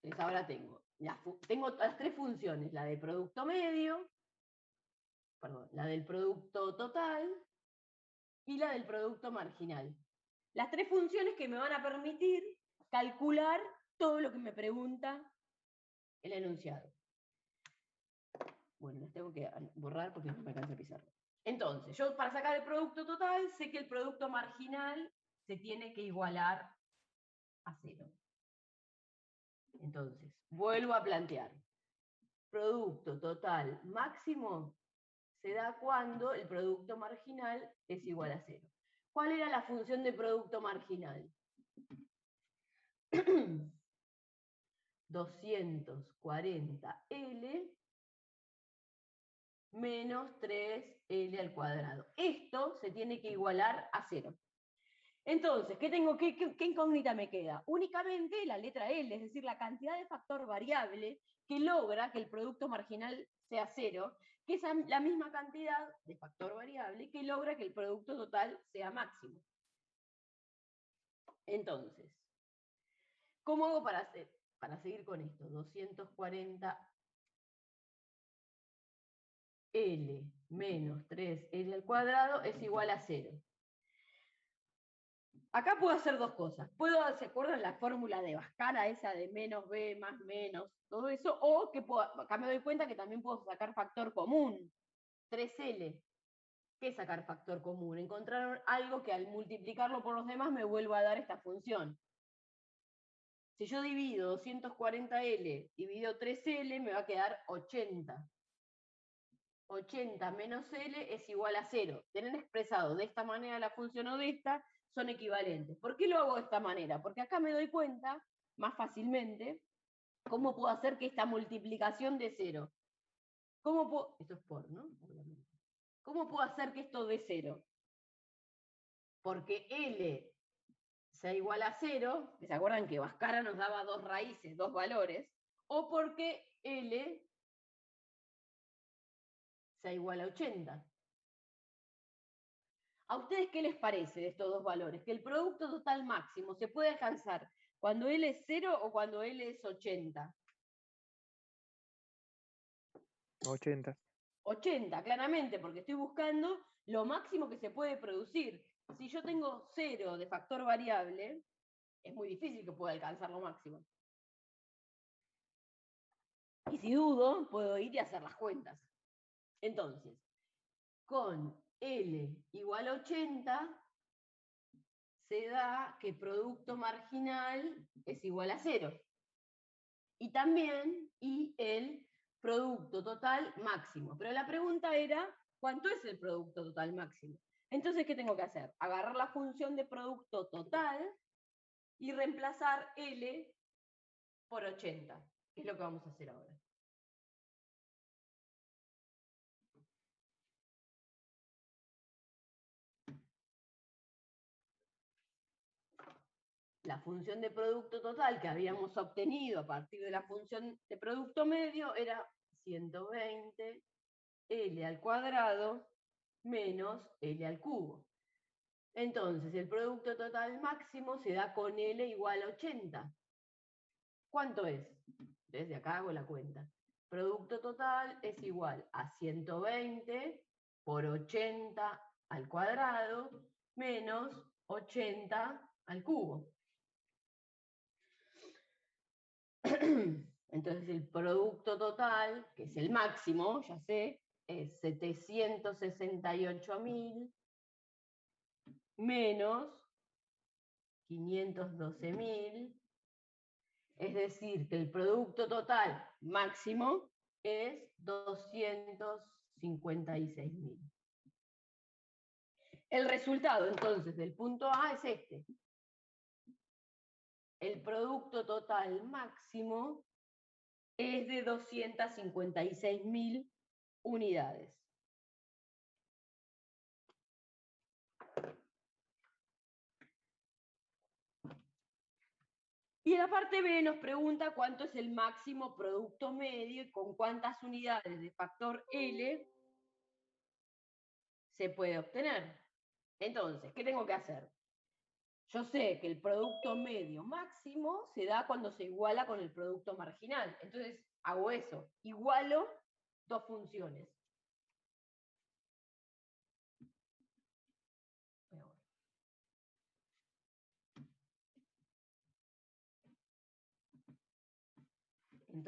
Entonces ahora tengo las tres funciones, la de producto medio, perdón, la del producto total y la del producto marginal. Las tres funciones que me van a permitir calcular todo lo que me pregunta el enunciado. Bueno, las tengo que borrar porque no me alcanza a pizarra. Entonces, yo para sacar el producto total, sé que el producto marginal se tiene que igualar a 0. Entonces, vuelvo a plantear. Producto total máximo se da cuando el producto marginal es igual a 0. ¿Cuál era la función de producto marginal? 240L menos 3L al cuadrado. Esto se tiene que igualar a 0. Entonces, ¿qué incógnita me queda? Únicamente la letra L, es decir, la cantidad de factor variable que logra que el producto marginal sea 0, que es la misma cantidad de factor variable que logra que el producto total sea máximo. Entonces, ¿cómo hago para seguir con esto? 240L menos 3L al cuadrado es igual a 0. Acá puedo hacer dos cosas. ¿Se acuerdan la fórmula de Bhaskara, esa de menos b más menos, todo eso? O que acá me doy cuenta que también puedo sacar factor común, 3L. ¿Qué es sacar factor común? Encontrar algo que al multiplicarlo por los demás me vuelva a dar esta función. Si yo divido 240L dividido 3L, me va a quedar 80. 80 menos L es igual a 0. Tener expresado de esta manera la función o de esta son equivalentes. ¿Por qué lo hago de esta manera? Porque acá me doy cuenta más fácilmente cómo puedo hacer que esta multiplicación de 0. ¿Cómo puedo? Esto es por, ¿no? Obviamente. ¿Cómo puedo hacer que esto dé 0? Porque L sea igual a 0, ¿se acuerdan que Bhaskara nos daba dos raíces, dos valores? O porque L sea igual a 80. ¿A ustedes qué les parece de estos dos valores? Que el producto total máximo se puede alcanzar cuando L es 0 o cuando L es 80. 80. 80, claramente, porque estoy buscando lo máximo que se puede producir. Si yo tengo 0 de factor variable, es muy difícil que pueda alcanzar lo máximo. Y si dudo, puedo ir y hacer las cuentas. Entonces, con L igual a 80, se da que producto marginal es igual a 0. Y también el producto total máximo. Pero la pregunta era, ¿cuánto es el producto total máximo? Entonces, ¿qué tengo que hacer? Agarrar la función de producto total y reemplazar L por 80, que es lo que vamos a hacer ahora. La función de producto total que habíamos obtenido a partir de la función de producto medio era 120 L al cuadrado menos L al cubo. Entonces, el producto total máximo se da con L igual a 80. ¿Cuánto es? Desde acá hago la cuenta. Producto total es igual a 120 por 80 al cuadrado menos 80 al cubo. Entonces el producto total, que es el máximo, ya sé, es 768.000 menos 512.000, es decir, que el producto total máximo es 256.000. El resultado entonces del punto A es este. El producto total máximo es de 256.000 unidades. Y en la parte B nos pregunta cuánto es el máximo producto medio y con cuántas unidades de factor L se puede obtener. Entonces, ¿qué tengo que hacer? Yo sé que el producto medio máximo se da cuando se iguala con el producto marginal. Entonces, hago eso. Igualo dos funciones.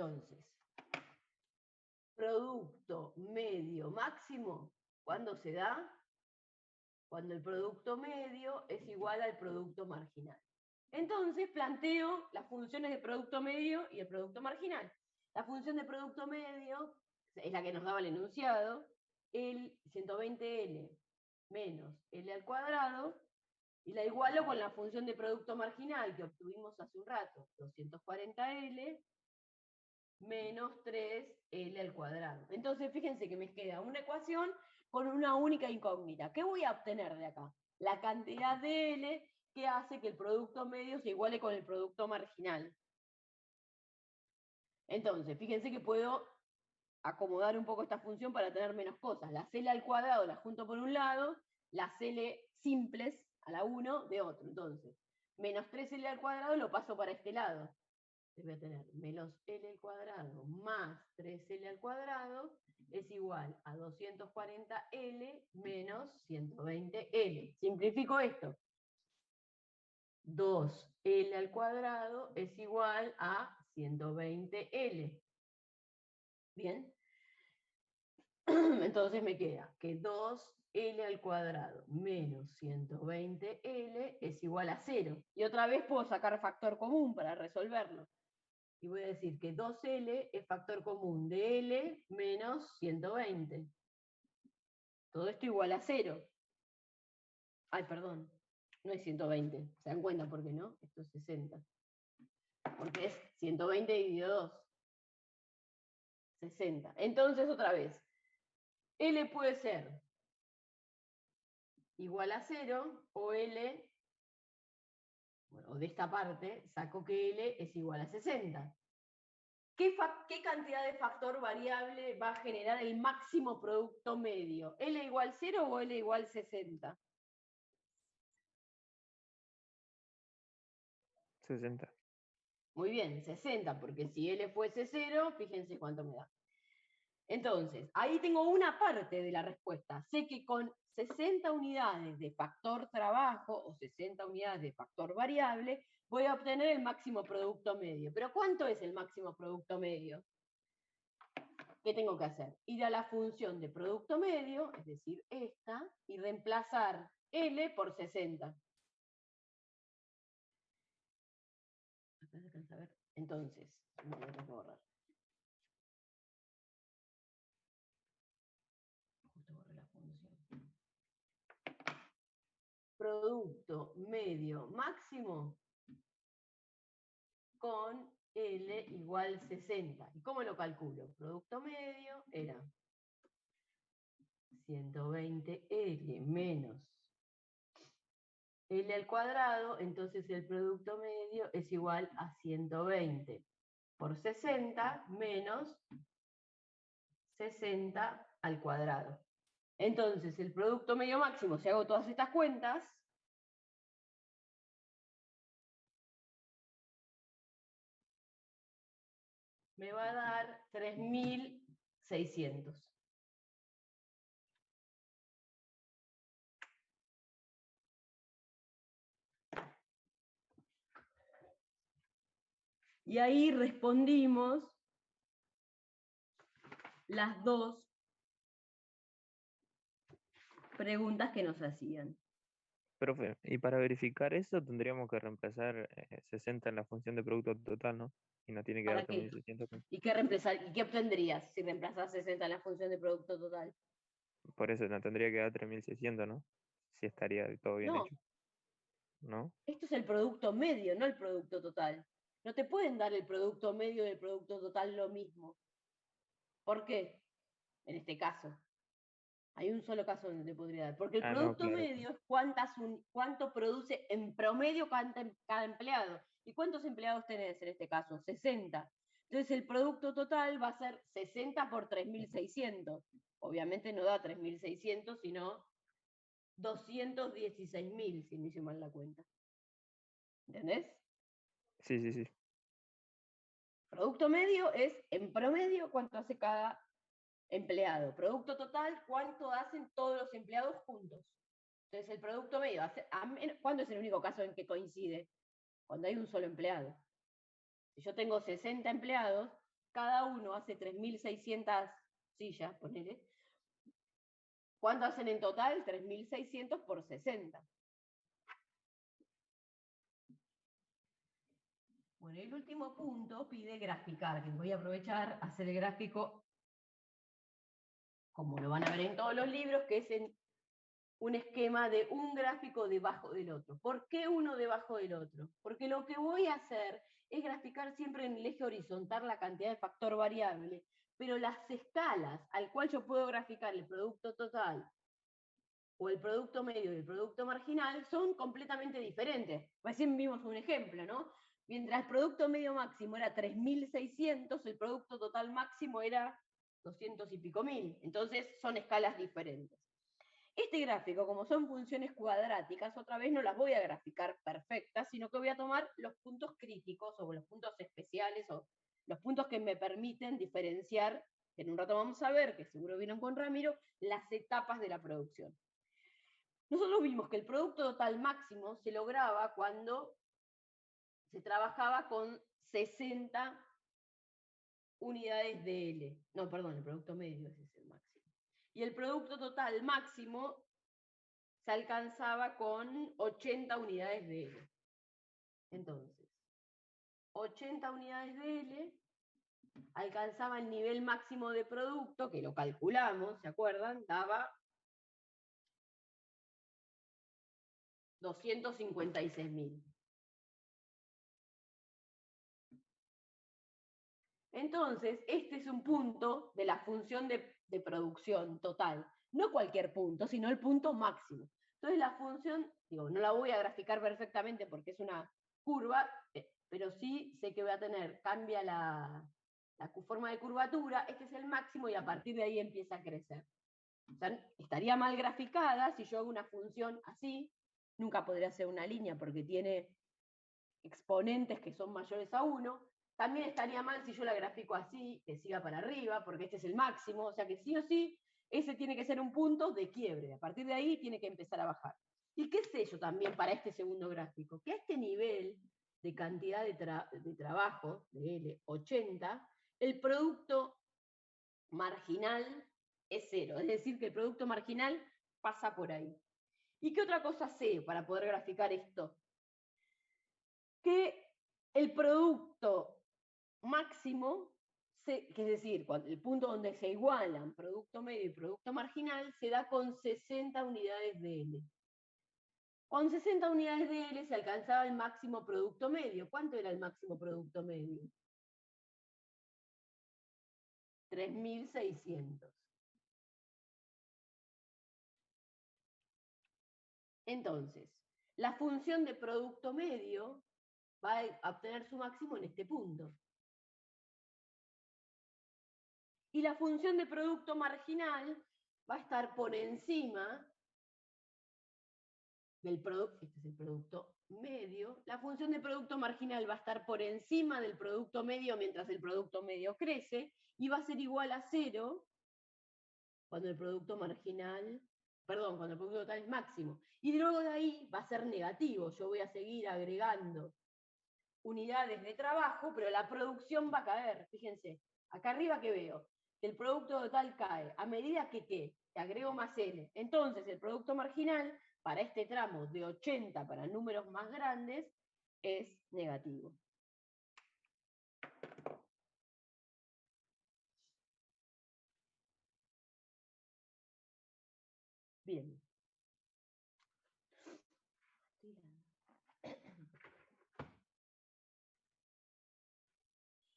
Entonces, producto medio máximo, ¿cuándo se da? Cuando el producto medio es igual al producto marginal. Entonces planteo las funciones de producto medio y el producto marginal. La función de producto medio es la que nos daba el enunciado, el 120L menos L al cuadrado, y la igualo con la función de producto marginal que obtuvimos hace un rato, 240L menos 3L al cuadrado. Entonces fíjense que me queda una ecuación con una única incógnita. ¿Qué voy a obtener de acá? La cantidad de L que hace que el producto medio se iguale con el producto marginal. Entonces, fíjense que puedo acomodar un poco esta función para tener menos cosas. Las L al cuadrado las junto por un lado, las L simples a la 1 de otro. Entonces, menos 3L al cuadrado lo paso para este lado. Voy a tener menos L al cuadrado más 3L al cuadrado es igual a 240L menos 120L. Simplifico esto. 2L al cuadrado es igual a 120L. ¿Bien? Entonces me queda que 2L al cuadrado menos 120L es igual a 0. Y otra vez puedo sacar factor común para resolverlo. Y voy a decir que 2L es factor común de L menos 120. Todo esto igual a 0. Ay, perdón. No es 120. ¿Se dan cuenta por qué no? Esto es 60. Porque es 120 dividido 2. 60. Entonces, otra vez. L puede ser igual a 0 o L, bueno, de esta parte, saco que L es igual a 60. ¿Qué cantidad de factor variable va a generar el máximo producto medio? ¿L igual 0 o L igual 60? 60. Muy bien, 60, porque si L fuese 0, fíjense cuánto me da. Entonces, ahí tengo una parte de la respuesta. Sé que con 60 unidades de factor trabajo o 60 unidades de factor variable, voy a obtener el máximo producto medio. ¿Pero cuánto es el máximo producto medio? ¿Qué tengo que hacer? Ir a la función de producto medio, es decir, esta, y reemplazar L por 60. Entonces, no lo tengo que borrar. Justo borré la función. Producto medio máximo con L igual 60. ¿Y cómo lo calculo? Producto medio era 120L menos L al cuadrado, entonces el producto medio es igual a 120 por 60 menos 60 al cuadrado. Entonces el producto medio máximo, si hago todas estas cuentas, me va a dar 3600. Y ahí respondimos las dos preguntas que nos hacían. Profe, y para verificar eso tendríamos que reemplazar 60 en la función de producto total, ¿no? Y no tiene que ¿Para dar qué? 3600. ¿Y qué reemplazar? ¿Y qué obtendrías si reemplazas 60 en la función de producto total? Por eso no tendría que dar 3600, ¿no? Si estaría todo bien No, hecho. ¿No? esto es el producto medio, no el producto total. No te pueden dar el producto medio y el producto total lo mismo. ¿Por qué? En este caso. Hay un solo caso donde te podría dar. Porque el Ah, no, producto claro. medio es cuánto produce en promedio cada empleado. ¿Y cuántos empleados tenés en este caso? 60. Entonces el producto total va a ser 60 por 3600. Obviamente no da 3600, sino 216.000, si no hice mal la cuenta. ¿Entendés? Sí, sí, sí. Producto medio es, en promedio, cuánto hace cada empleado. Producto total, cuánto hacen todos los empleados juntos. Entonces, el producto medio, ¿cuándo es el único caso en que coincide? Cuando hay un solo empleado. Si yo tengo 60 empleados, cada uno hace 3.600 sillas, ponele. ¿Cuánto hacen en total? 3.600 por 60. Bueno, el último punto pide graficar, que voy a aprovechar a hacer el gráfico, como lo van a ver en todos los libros, que es en un esquema de un gráfico debajo del otro. ¿Por qué uno debajo del otro? Porque lo que voy a hacer es graficar siempre en el eje horizontal la cantidad de factor variable, pero las escalas al cual yo puedo graficar el producto total o el producto medio y el producto marginal son completamente diferentes. Recién vimos un ejemplo, ¿no? Mientras el producto medio máximo era 3.600, el producto total máximo era 200 y pico mil. Entonces son escalas diferentes. Este gráfico, como son funciones cuadráticas, otra vez no las voy a graficar perfectas, sino que voy a tomar los puntos críticos o los puntos especiales o los puntos que me permiten diferenciar, que en un rato vamos a ver, que seguro vieron con Ramiro, las etapas de la producción. Nosotros vimos que el producto total máximo se lograba cuando se trabajaba con 60 unidades de L. No, perdón, el producto medio ese es el máximo. Y el producto total máximo se alcanzaba con 80 unidades de L. Entonces, 80 unidades de L alcanzaba el nivel máximo de producto, que lo calculamos, ¿se acuerdan? Daba 256.000. Entonces, este es un punto de la función de producción total. No cualquier punto, sino el punto máximo. Entonces la función, digo, no la voy a graficar perfectamente porque es una curva, pero sí sé que voy a tener, cambia la forma de curvatura, este es el máximo y a partir de ahí empieza a crecer. O sea, estaría mal graficada si yo hago una función así, nunca podría ser una línea porque tiene exponentes que son mayores a 1. También estaría mal si yo la grafico así, que siga para arriba, porque este es el máximo, o sea que sí o sí, ese tiene que ser un punto de quiebre. A partir de ahí tiene que empezar a bajar. ¿Y qué sé yo también para este segundo gráfico? Que a este nivel de cantidad de trabajo, de L, 80, el producto marginal es 0. Es decir, que el producto marginal pasa por ahí. ¿Y qué otra cosa sé para poder graficar esto? Que el producto máximo, que es decir, el punto donde se igualan producto medio y producto marginal, se da con 60 unidades de L. Con 60 unidades de L se alcanzaba el máximo producto medio. ¿Cuánto era el máximo producto medio? 3.600. Entonces, la función de producto medio va a obtener su máximo en este punto. Y la función de producto marginal va a estar por encima del producto, este es el producto medio, la función de producto marginal va a estar por encima del producto medio mientras el producto medio crece, y va a ser igual a 0 cuando el producto marginal, perdón, cuando el producto total es máximo. Y luego de ahí va a ser negativo, yo voy a seguir agregando unidades de trabajo, pero la producción va a caer. Fíjense, acá arriba que veo, el producto total cae, a medida que agrego más L. Entonces el producto marginal, para este tramo de 80 para números más grandes, es negativo. Bien.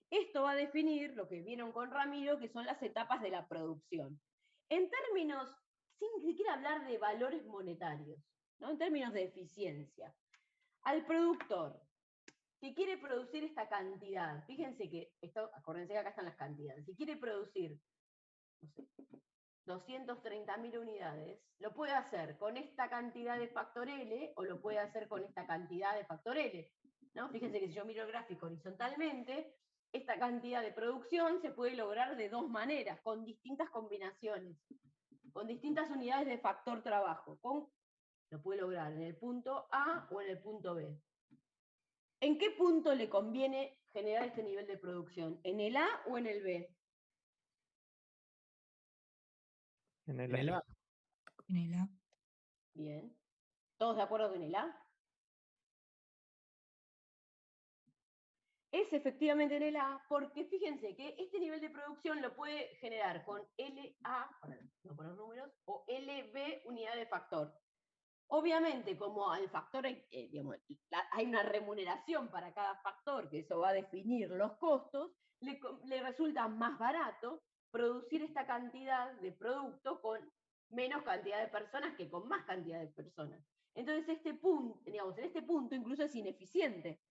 Esto va a definir lo que vieron con Ramiro, que son las etapas de la producción. En términos, sin siquiera hablar de valores monetarios, ¿no? En términos de eficiencia. Al productor que quiere producir esta cantidad, fíjense que, acuérdense que acá están las cantidades, si quiere producir, no sé, 230.000 unidades, lo puede hacer con esta cantidad de factor L o lo puede hacer con esta cantidad de factor L, ¿no? Fíjense que si yo miro el gráfico horizontalmente, esta cantidad de producción se puede lograr de dos maneras, con distintas combinaciones, con distintas unidades de factor trabajo. Lo puede lograr en el punto A o en el punto B. ¿En qué punto le conviene generar este nivel de producción? ¿En el A o en el B? En En el A. En el A. Bien. ¿Todos de acuerdo con el A? Es efectivamente en el A, porque fíjense que este nivel de producción lo puede generar con LA, no poner números, o LB unidad de factor. Obviamente, como al factor digamos, hay una remuneración para cada factor, que eso va a definir los costos, le resulta más barato producir esta cantidad de producto con menos cantidad de personas que con más cantidad de personas. Entonces, en este punto incluso es ineficiente.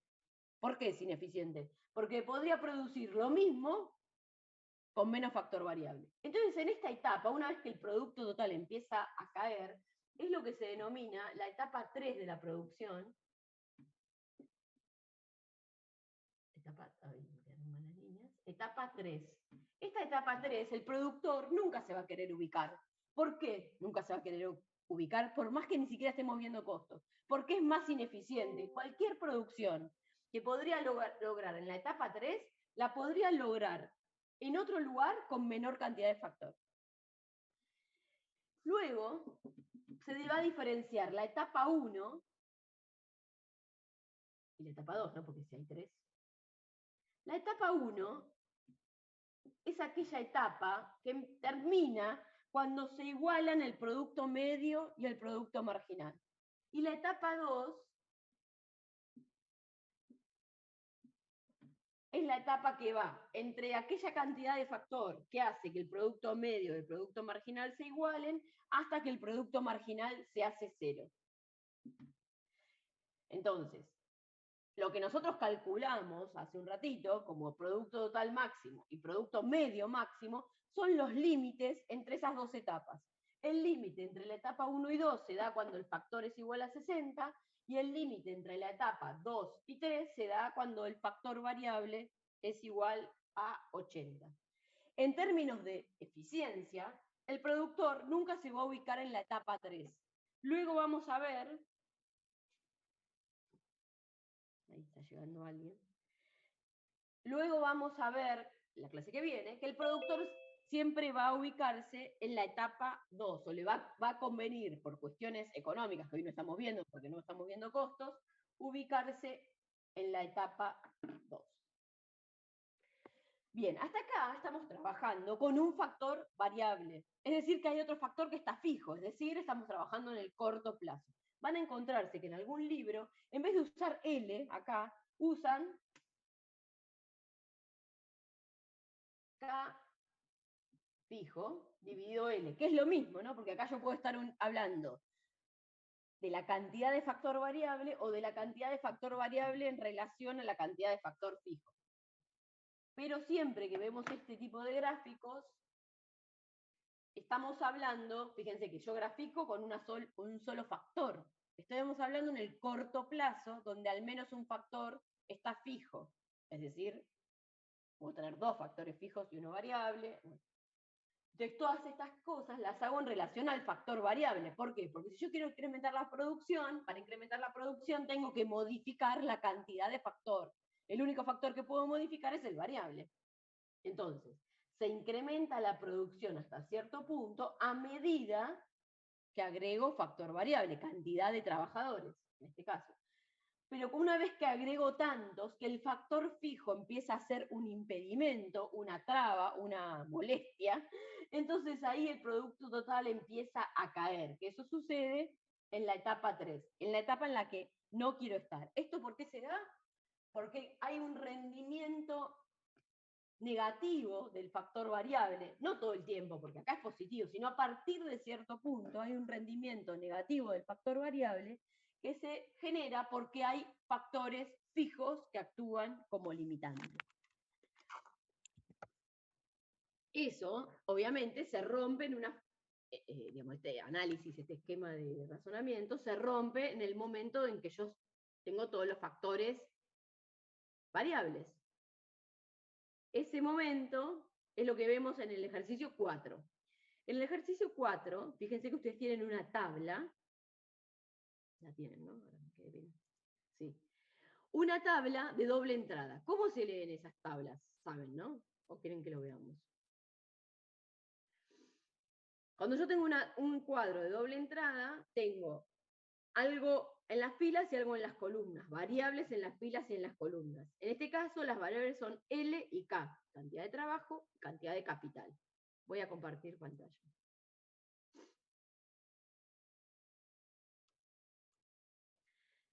¿Por qué es ineficiente? Porque podría producir lo mismo con menos factor variable. Entonces, en esta etapa, una vez que el producto total empieza a caer, es lo que se denomina la etapa 3 de la producción. Etapa 3. Esta etapa 3, el productor nunca se va a querer ubicar. ¿Por qué nunca se va a querer ubicar? Por más que ni siquiera estemos viendo costos. Porque es más ineficiente. Cualquier producción que podría lograr en la etapa 3, la podría lograr en otro lugar con menor cantidad de factor. Luego, se va a diferenciar la etapa 1 y la etapa 2, ¿no? Porque si hay 3. La etapa 1 es aquella etapa que termina cuando se igualan el producto medio y el producto marginal. Y la etapa 2 es la etapa que va entre aquella cantidad de factor que hace que el producto medio y el producto marginal se igualen hasta que el producto marginal se hace 0. Entonces, lo que nosotros calculamos hace un ratito como producto total máximo y producto medio máximo son los límites entre esas dos etapas. El límite entre la etapa 1 y 2 se da cuando el factor es igual a 60 y el límite entre la etapa 2 y 3 se da cuando el factor variable es igual a 80. En términos de eficiencia, el productor nunca se va a ubicar en la etapa 3. Luego vamos a ver, ahí está llegando alguien, luego vamos a ver, la clase que viene, que el productor siempre va a ubicarse en la etapa 2, o le va a convenir, por cuestiones económicas que hoy no estamos viendo, porque no estamos viendo costos, ubicarse en la etapa 2. Bien, hasta acá estamos trabajando con un factor variable, es decir, que hay otro factor que está fijo, es decir, estamos trabajando en el corto plazo. Van a encontrarse que en algún libro, en vez de usar L acá, usan K fijo dividido L, que es lo mismo, ¿no? Porque acá yo puedo estar hablando de la cantidad de factor variable o de la cantidad de factor variable en relación a la cantidad de factor fijo. Pero siempre que vemos este tipo de gráficos, estamos hablando, fíjense que yo grafico con un solo factor. Estamos hablando en el corto plazo, donde al menos un factor está fijo. Es decir, puedo tener dos factores fijos y uno variable. Entonces, todas estas cosas las hago en relación al factor variable. ¿Por qué? Porque si yo quiero incrementar la producción, para incrementar la producción tengo que modificar la cantidad de factor. El único factor que puedo modificar es el variable. Entonces, se incrementa la producción hasta cierto punto a medida que agrego factor variable, cantidad de trabajadores, en este caso. Pero una vez que agrego tantos, que el factor fijo empieza a ser un impedimento, una traba, una molestia, entonces ahí el producto total empieza a caer, que eso sucede en la etapa 3, en la etapa en la que no quiero estar. ¿Esto por qué se da? Porque hay un rendimiento negativo del factor variable, no todo el tiempo, porque acá es positivo, sino a partir de cierto punto hay un rendimiento negativo del factor variable que se genera porque hay factores fijos que actúan como limitantes. Eso, obviamente, se rompe en una, digamos, este análisis, este esquema de razonamiento, se rompe en el momento en que yo tengo todos los factores variables. Ese momento es lo que vemos en el ejercicio 4. En el ejercicio 4, fíjense que ustedes tienen una tabla, la tienen, ¿no? Sí. una tabla de doble entrada. ¿Cómo se leen esas tablas? ¿Saben, no? ¿O quieren que lo veamos? Cuando yo tengo un cuadro de doble entrada, tengo algo en las filas y algo en las columnas, variables en las filas y en las columnas. En este caso, las variables son L y K, cantidad de trabajo y cantidad de capital. Voy a compartir pantalla.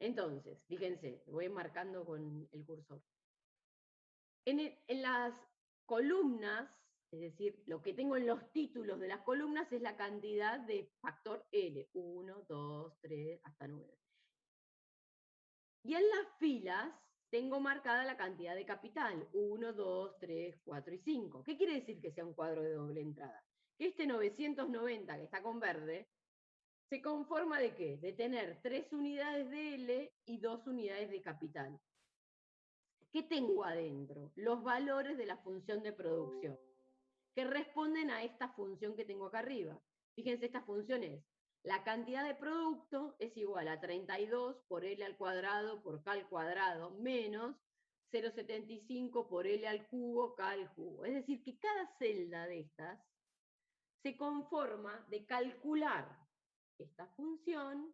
Entonces, fíjense, voy marcando con el cursor. En las columnas, es decir, lo que tengo en los títulos de las columnas es la cantidad de factor L, 1, 2, 3, hasta 9. Y en las filas tengo marcada la cantidad de capital, 1, 2, 3, 4 y 5. ¿Qué quiere decir que sea un cuadro de doble entrada? Que este 990 que está con verde, ¿se conforma de qué? De tener 3 unidades de L y 2 unidades de capital. ¿Qué tengo adentro? Los valores de la función de producción, que responden a esta función que tengo acá arriba. Fíjense, esta función es, la cantidad de producto es igual a 32 por L al cuadrado por K al cuadrado, menos 0,75 por L al cubo, K al cubo. Es decir, que cada celda de estas se conforma de calcular esta función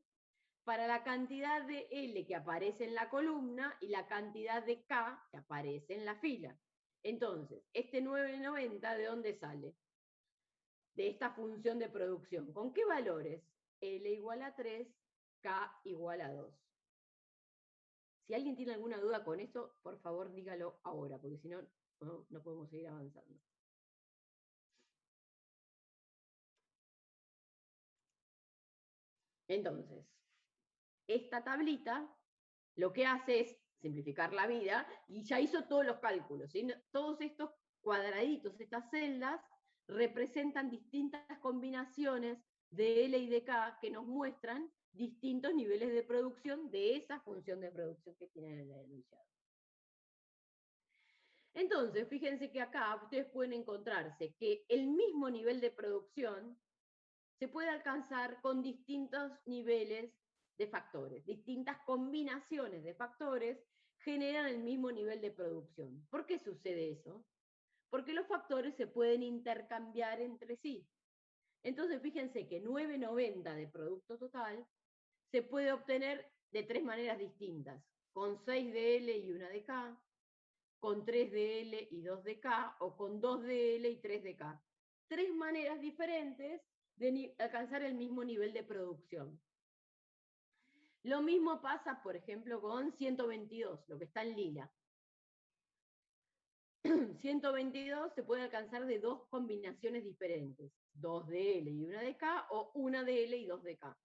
para la cantidad de L que aparece en la columna y la cantidad de K que aparece en la fila. Entonces, este 990, ¿de dónde sale? De esta función de producción. ¿Con qué valores? L igual a 3, K igual a 2. Si alguien tiene alguna duda con esto, por favor dígalo ahora, porque si no, no podemos seguir avanzando. Entonces, esta tablita lo que hace es simplificar la vida y ya hizo todos los cálculos. ¿Sí? Todos estos cuadraditos, estas celdas, representan distintas combinaciones de L y de K que nos muestran distintos niveles de producción de esa función de producción que tienen en el enunciado. Entonces, fíjense que acá ustedes pueden encontrarse que el mismo nivel de producción se puede alcanzar con distintos niveles de factores. Distintas combinaciones de factores generan el mismo nivel de producción. ¿Por qué sucede eso? Porque los factores se pueden intercambiar entre sí. Entonces, fíjense que 990 de producto total se puede obtener de 3 maneras distintas. Con 6 de L y 1 de K, con 3 de L y 2 de K, o con 2 de L y 3 de K. 3 maneras diferentes de alcanzar el mismo nivel de producción. Lo mismo pasa, por ejemplo, con 122, lo que está en lila. 122 se puede alcanzar de 2 combinaciones diferentes, 2 de L y 1 de K, o 1 de L y 2 de K.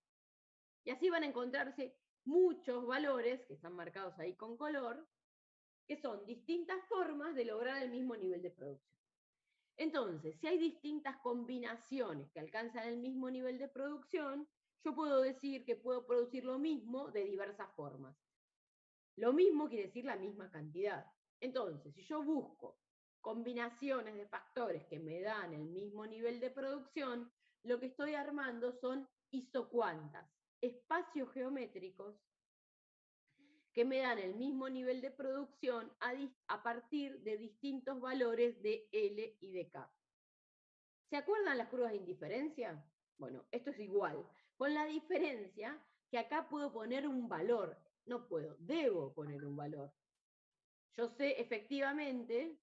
Y así van a encontrarse muchos valores, que están marcados ahí con color, que son distintas formas de lograr el mismo nivel de producción. Entonces, si hay distintas combinaciones que alcanzan el mismo nivel de producción, yo puedo decir que puedo producir lo mismo de diversas formas. Lo mismo quiere decir la misma cantidad. Entonces, si yo busco combinaciones de factores que me dan el mismo nivel de producción, lo que estoy armando son isocuantas, espacios geométricos que me dan el mismo nivel de producción a partir de distintos valores de L y de K. ¿Se acuerdan las curvas de indiferencia? Bueno, esto es igual, con la diferencia que acá puedo poner un valor. No puedo, debo poner un valor. Yo sé efectivamente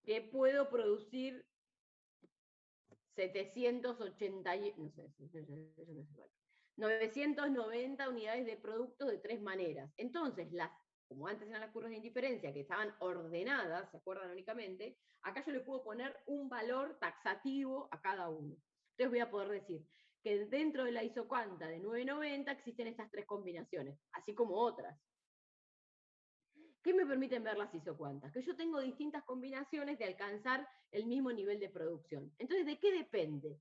que puedo producir 990 unidades de producto de 3 maneras. Entonces, como antes eran las curvas de indiferencia, que estaban ordenadas, ¿se acuerdan únicamente? Acá yo le puedo poner un valor taxativo a cada uno. Entonces voy a poder decir que dentro de la isocuanta de 990 existen estas 3 combinaciones, así como otras. ¿Qué me permiten ver las isocuantas? Que yo tengo distintas combinaciones de alcanzar el mismo nivel de producción. Entonces, ¿de qué depende?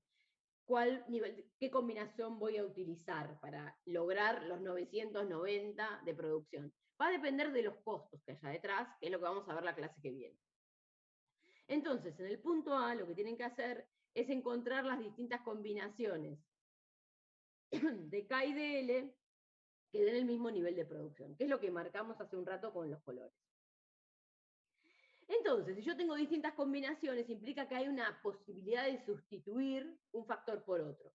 ¿Qué combinación voy a utilizar para lograr los 990 de producción? Va a depender de los costos que haya detrás, que es lo que vamos a ver la clase que viene. Entonces, en el punto A, lo que tienen que hacer es encontrar las distintas combinaciones de K y de L que den el mismo nivel de producción, que es lo que marcamos hace un rato con los colores. Entonces, si yo tengo distintas combinaciones, implica que hay una posibilidad de sustituir un factor por otro.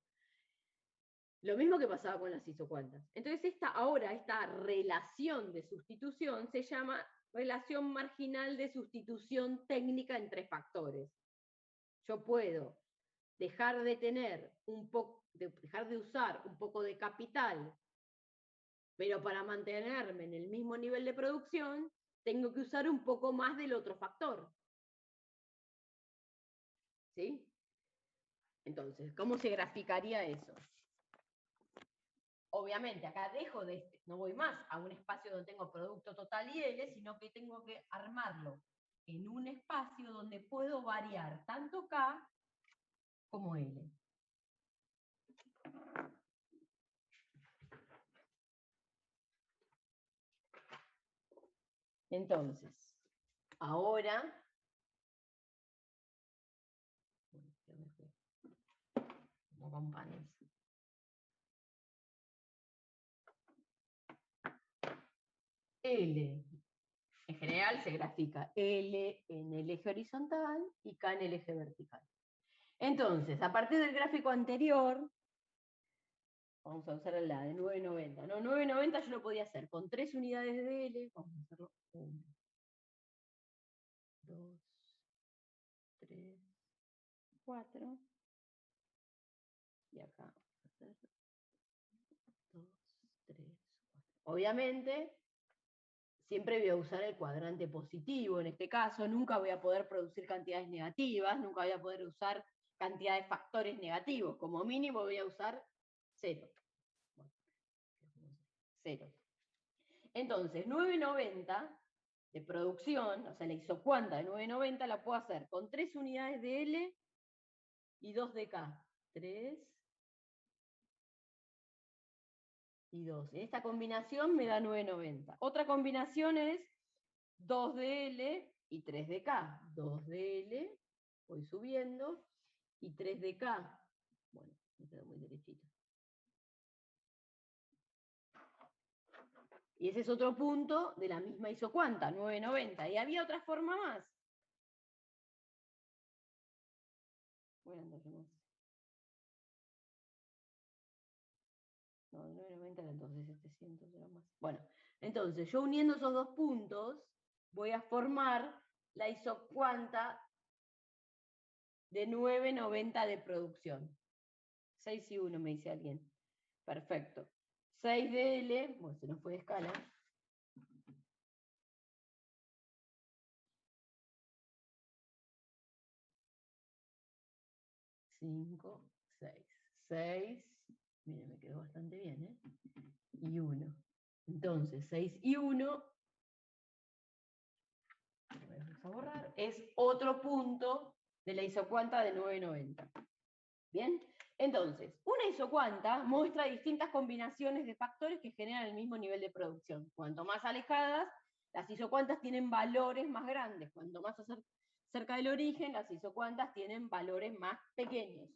Lo mismo que pasaba con las isocuantas. Entonces, ahora esta relación de sustitución se llama relación marginal de sustitución técnica entre factores. Yo puedo dejar de dejar de usar un poco de capital, pero para mantenerme en el mismo nivel de producción, tengo que usar un poco más del otro factor. ¿Sí? Entonces, ¿cómo se graficaría eso? Obviamente, acá no voy más a un espacio donde tengo producto total y L, sino que tengo que armarlo en un espacio donde puedo variar tanto K como L. Entonces, ahora, como con panes. L, en general se grafica L en el eje horizontal y K en el eje vertical. Entonces, a partir del gráfico anterior, vamos a usar la de 990. No, 990 yo lo podía hacer con 3 unidades de L. Vamos a hacerlo 1, 2, 3, 4. Y acá vamos a hacer 2, 3, 4. Obviamente, siempre voy a usar el cuadrante positivo en este caso. Nunca voy a poder producir cantidades negativas, nunca voy a poder usar cantidad de factores negativos. Como mínimo voy a usar 0. 0. Entonces, 990 de producción, o sea, la isocuanta de 990 la puedo hacer con 3 unidades de L y 2 de K. 3 y 2. En esta combinación me da 990. Otra combinación es 2 de L y 3 de K. 2 de L, voy subiendo, y 3 de K. Bueno, me quedo muy derechito. Y ese es otro punto de la misma isocuanta, 990. Y había otra forma más. Voy a andar más. No, 990 era entonces 700 era más. Bueno, entonces yo uniendo esos dos puntos voy a formar la isocuanta de 990 de producción. 6 y 1 me dice alguien. Perfecto. 6 de L, bueno, se nos fue de escala. 5, 6. 6, miren, me quedó bastante bien, ¿eh? Y 1. Entonces, 6 y 1, vamos a borrar, es otro punto de la isocuanta de 990. ¿Bien? Entonces, una isocuanta muestra distintas combinaciones de factores que generan el mismo nivel de producción. Cuanto más alejadas, las isocuantas tienen valores más grandes. Cuanto más cerca del origen, las isocuantas tienen valores más pequeños.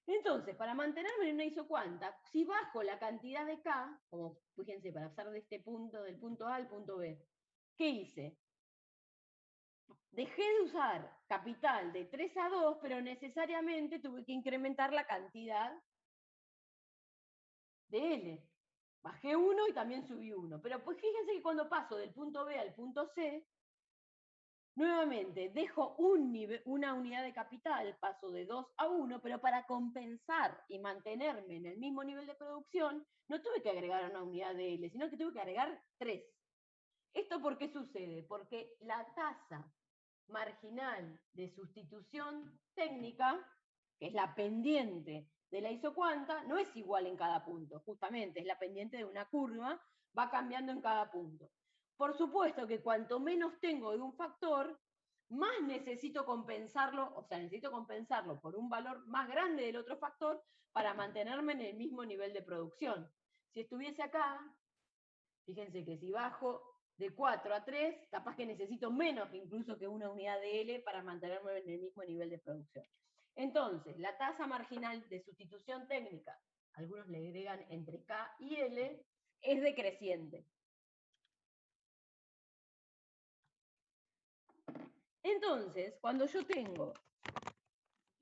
Entonces, para mantenerme en una isocuanta, si bajo la cantidad de K, como fíjense, para pasar de este punto, del punto A al punto B, ¿qué hice? Dejé de usar capital de 3 a 2, pero necesariamente tuve que incrementar la cantidad de L. Bajé 1 y también subí 1. Pero pues fíjense que cuando paso del punto B al punto C, nuevamente dejo una unidad de capital, paso de 2 a 1, pero para compensar y mantenerme en el mismo nivel de producción, no tuve que agregar una unidad de L, sino que tuve que agregar 3. ¿Esto por qué sucede? Porque la tasa marginal de sustitución técnica, que es la pendiente de la isocuanta, no es igual en cada punto, justamente es la pendiente de una curva, va cambiando en cada punto. Por supuesto que cuanto menos tengo de un factor, más necesito compensarlo, o sea, necesito compensarlo por un valor más grande del otro factor para mantenerme en el mismo nivel de producción. Si estuviese acá, fíjense que si bajo de 4 a 3, capaz que necesito menos incluso que una unidad de L para mantenerme en el mismo nivel de producción. Entonces, la tasa marginal de sustitución técnica algunos le agregan entre K y L, es decreciente. Entonces, cuando yo tengo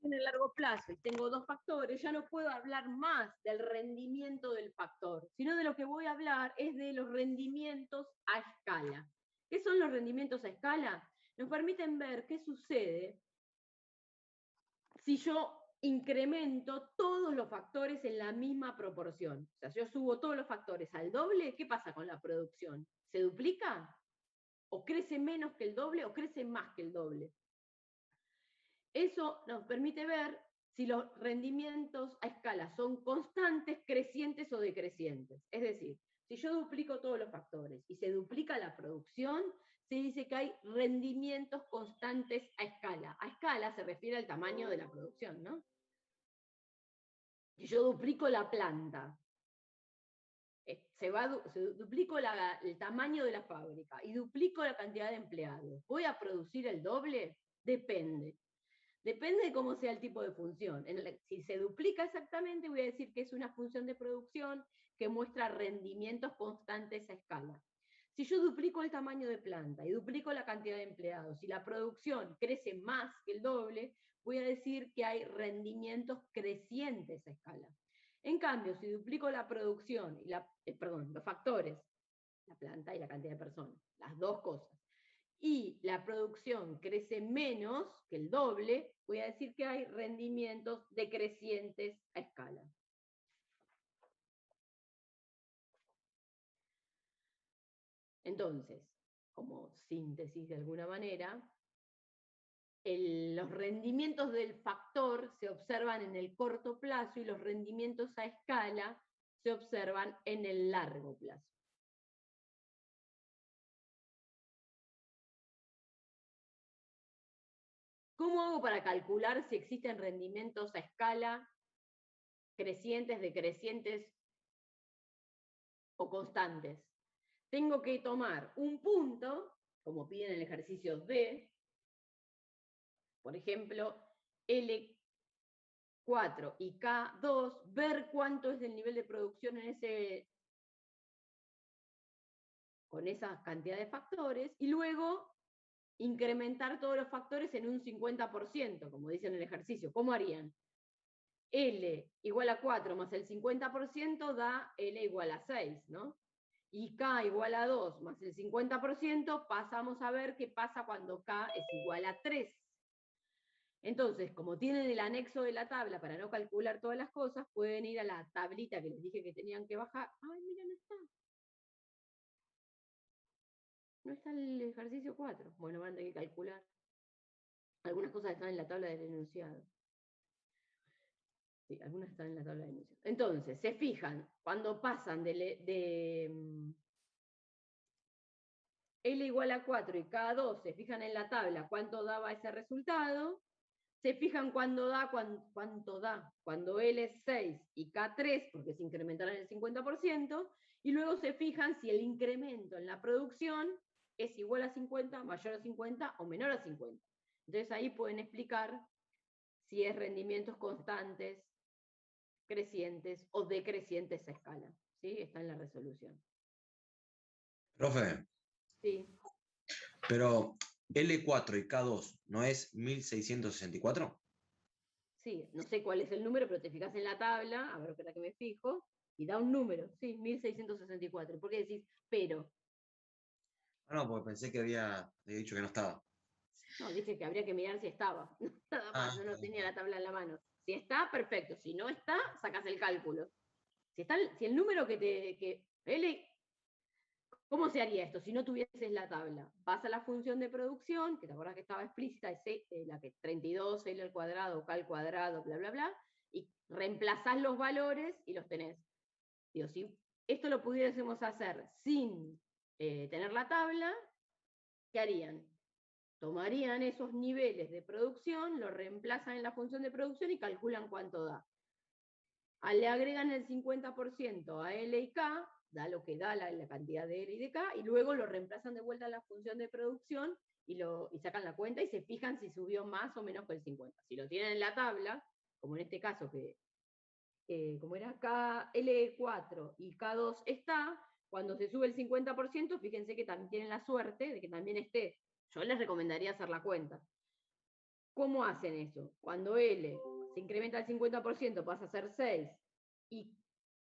en el largo plazo y tengo dos factores, ya no puedo hablar más del rendimiento del factor, sino de lo que voy a hablar es de los rendimientos a escala. ¿Qué son los rendimientos a escala? Nos permiten ver qué sucede si yo incremento todos los factores en la misma proporción. O sea, si yo subo todos los factores al doble, ¿qué pasa con la producción? ¿Se duplica? ¿O crece menos que el doble o crece más que el doble? Eso nos permite ver si los rendimientos a escala son constantes, crecientes o decrecientes. Es decir, si yo duplico todos los factores y se duplica la producción, se dice que hay rendimientos constantes a escala. A escala se refiere al tamaño de la producción, ¿no? Si yo duplico la planta, se duplico el tamaño de la fábrica y duplico la cantidad de empleados, ¿voy a producir el doble? Depende. Depende de cómo sea el tipo de función. Si se duplica exactamente, voy a decir que es una función de producción que muestra rendimientos constantes a escala. Si yo duplico el tamaño de planta y duplico la cantidad de empleados y la producción crece más que el doble, voy a decir que hay rendimientos crecientes a escala. En cambio, si duplico la producción y los factores, la planta y la cantidad de personas, las dos cosas, y la producción crece menos que el doble, voy a decir que hay rendimientos decrecientes a escala. Entonces, como síntesis de alguna manera, los rendimientos del factor se observan en el corto plazo y los rendimientos a escala se observan en el largo plazo. ¿Cómo hago para calcular si existen rendimientos a escala crecientes, decrecientes o constantes? Tengo que tomar un punto, como piden en el ejercicio D, por ejemplo, L4 y K2, ver cuánto es el nivel de producción con esa cantidad de factores, y luego incrementar todos los factores en un 50%, como dice en el ejercicio. ¿Cómo harían? L igual a 4 más el 50% da L igual a 6, ¿no? Y K igual a 2 más el 50%, pasamos a ver qué pasa cuando K es igual a 3. Entonces, como tienen el anexo de la tabla para no calcular todas las cosas, pueden ir a la tablita que les dije que tenían que bajar. ¡Ay, mira, no está! No está el ejercicio 4. Bueno, van a tener que calcular. Algunas cosas están en la tabla del enunciado. Sí, algunas están en la tabla de enunciado. Entonces, se fijan, cuando pasan de L igual a 4 y K2, se fijan en la tabla cuánto daba ese resultado, se fijan cuánto da, cuando L es 6 y K3, porque se incrementaron el 50%, y luego se fijan si el incremento en la producción es igual a 50, mayor a 50 o menor a 50. Entonces ahí pueden explicar si es rendimientos constantes, crecientes o decrecientes a escala. ¿Sí? Está en la resolución. Profe, Sí. pero L4 y K2 ¿no es 1664? Sí, no sé cuál es el número, pero te fijas en la tabla, a ver, espera que me fijo, y da un número, sí, 1664. ¿Por qué decís pero? No, porque pensé que había dicho que no estaba. No, dije que habría que mirar si estaba. Nada más, no tenía la tabla en la mano. Si está, perfecto. Si no está, sacas el cálculo. Si el número ¿cómo se haría esto si no tuvieses la tabla? Vas a la función de producción, que te acuerdas que estaba explícita, es la que 32, L al cuadrado, K al cuadrado, bla, bla, bla, y reemplazás los valores y los tenés. Digo, si esto lo pudiésemos hacer sin tener la tabla, ¿qué harían? Tomarían esos niveles de producción, los reemplazan en la función de producción y calculan cuánto da. Le agregan el 50% a L y K, da lo que da la cantidad de L y de K, y luego lo reemplazan de vuelta a la función de producción y sacan la cuenta y se fijan si subió más o menos que el 50. Si lo tienen en la tabla, como en este caso que como era KL4 y K2 está, cuando se sube el 50%, fíjense que también tienen la suerte de que también esté. Yo les recomendaría hacer la cuenta. ¿Cómo hacen eso? Cuando L se incrementa al 50%, pasa a ser 6, y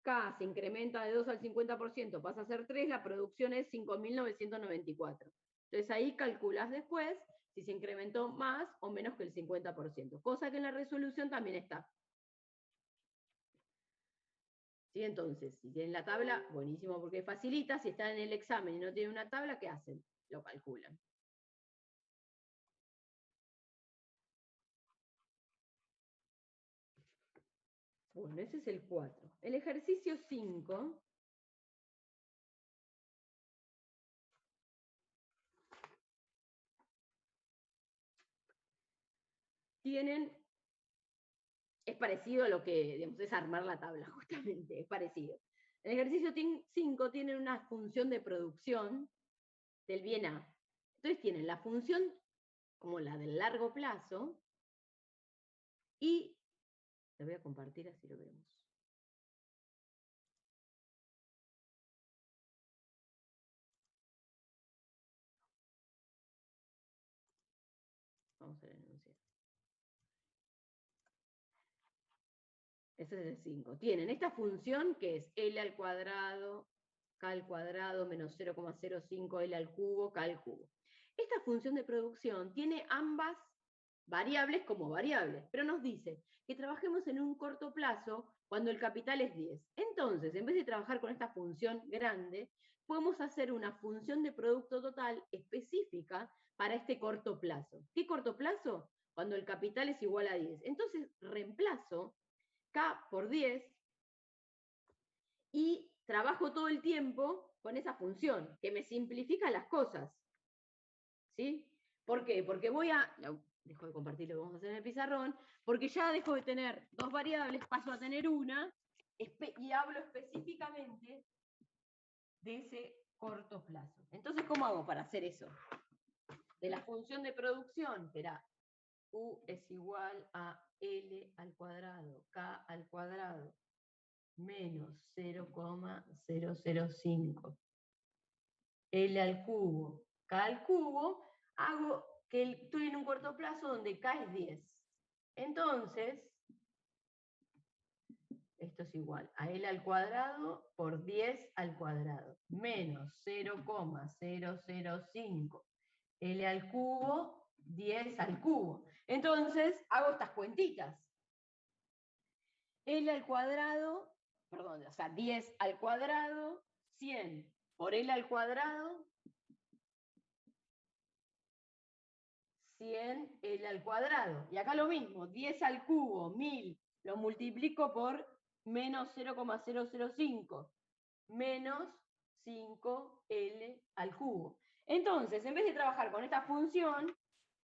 K se incrementa de 2 al 50%, pasa a ser 3, la producción es 5.994. Entonces ahí calculás después si se incrementó más o menos que el 50%, cosa que en la resolución también está. ¿Sí? Entonces, si tienen la tabla, buenísimo porque facilita. Si están en el examen y no tienen una tabla, ¿qué hacen? Lo calculan. Bueno, ese es el 4. El ejercicio 5 es parecido a lo que, digamos, es armar la tabla, justamente, es parecido. En el ejercicio 5 tienen una función de producción del bien A. Entonces tienen la función como la del largo plazo, y la voy a compartir así lo vemos. Vamos a ver el enunciado. Ese es el 5. Tienen esta función que es L al cuadrado, K al cuadrado, menos 0,05 L al cubo, K al cubo. Esta función de producción tiene ambas variables como variables, pero nos dice que trabajemos en un corto plazo cuando el capital es 10. Entonces, en vez de trabajar con esta función grande, podemos hacer una función de producto total específica para este corto plazo. ¿Qué corto plazo? Cuando el capital es igual a 10. Entonces, reemplazo K por 10 y trabajo todo el tiempo con esa función, que me simplifica las cosas. ¿Sí? ¿Por qué? Porque dejo de compartir lo que vamos a hacer en el pizarrón, porque ya dejo de tener dos variables, paso a tener una, y hablo específicamente de ese corto plazo. Entonces, ¿cómo hago para hacer eso? De la función de producción, será U es igual a L al cuadrado, K al cuadrado, menos 0,005 L al cubo, K al cubo, hago que estoy en un corto plazo donde K es 10. Entonces, esto es igual a L al cuadrado por 10 al cuadrado, menos 0,005 L al cubo, 10 al cubo. Entonces, hago estas cuentitas. L al cuadrado, perdón, o sea, 10 al cuadrado, 100 por L al cuadrado, 100 L al cuadrado. Y acá lo mismo, 10 al cubo, 1000, lo multiplico por menos 0,005, menos 5L al cubo. Entonces, en vez de trabajar con esta función,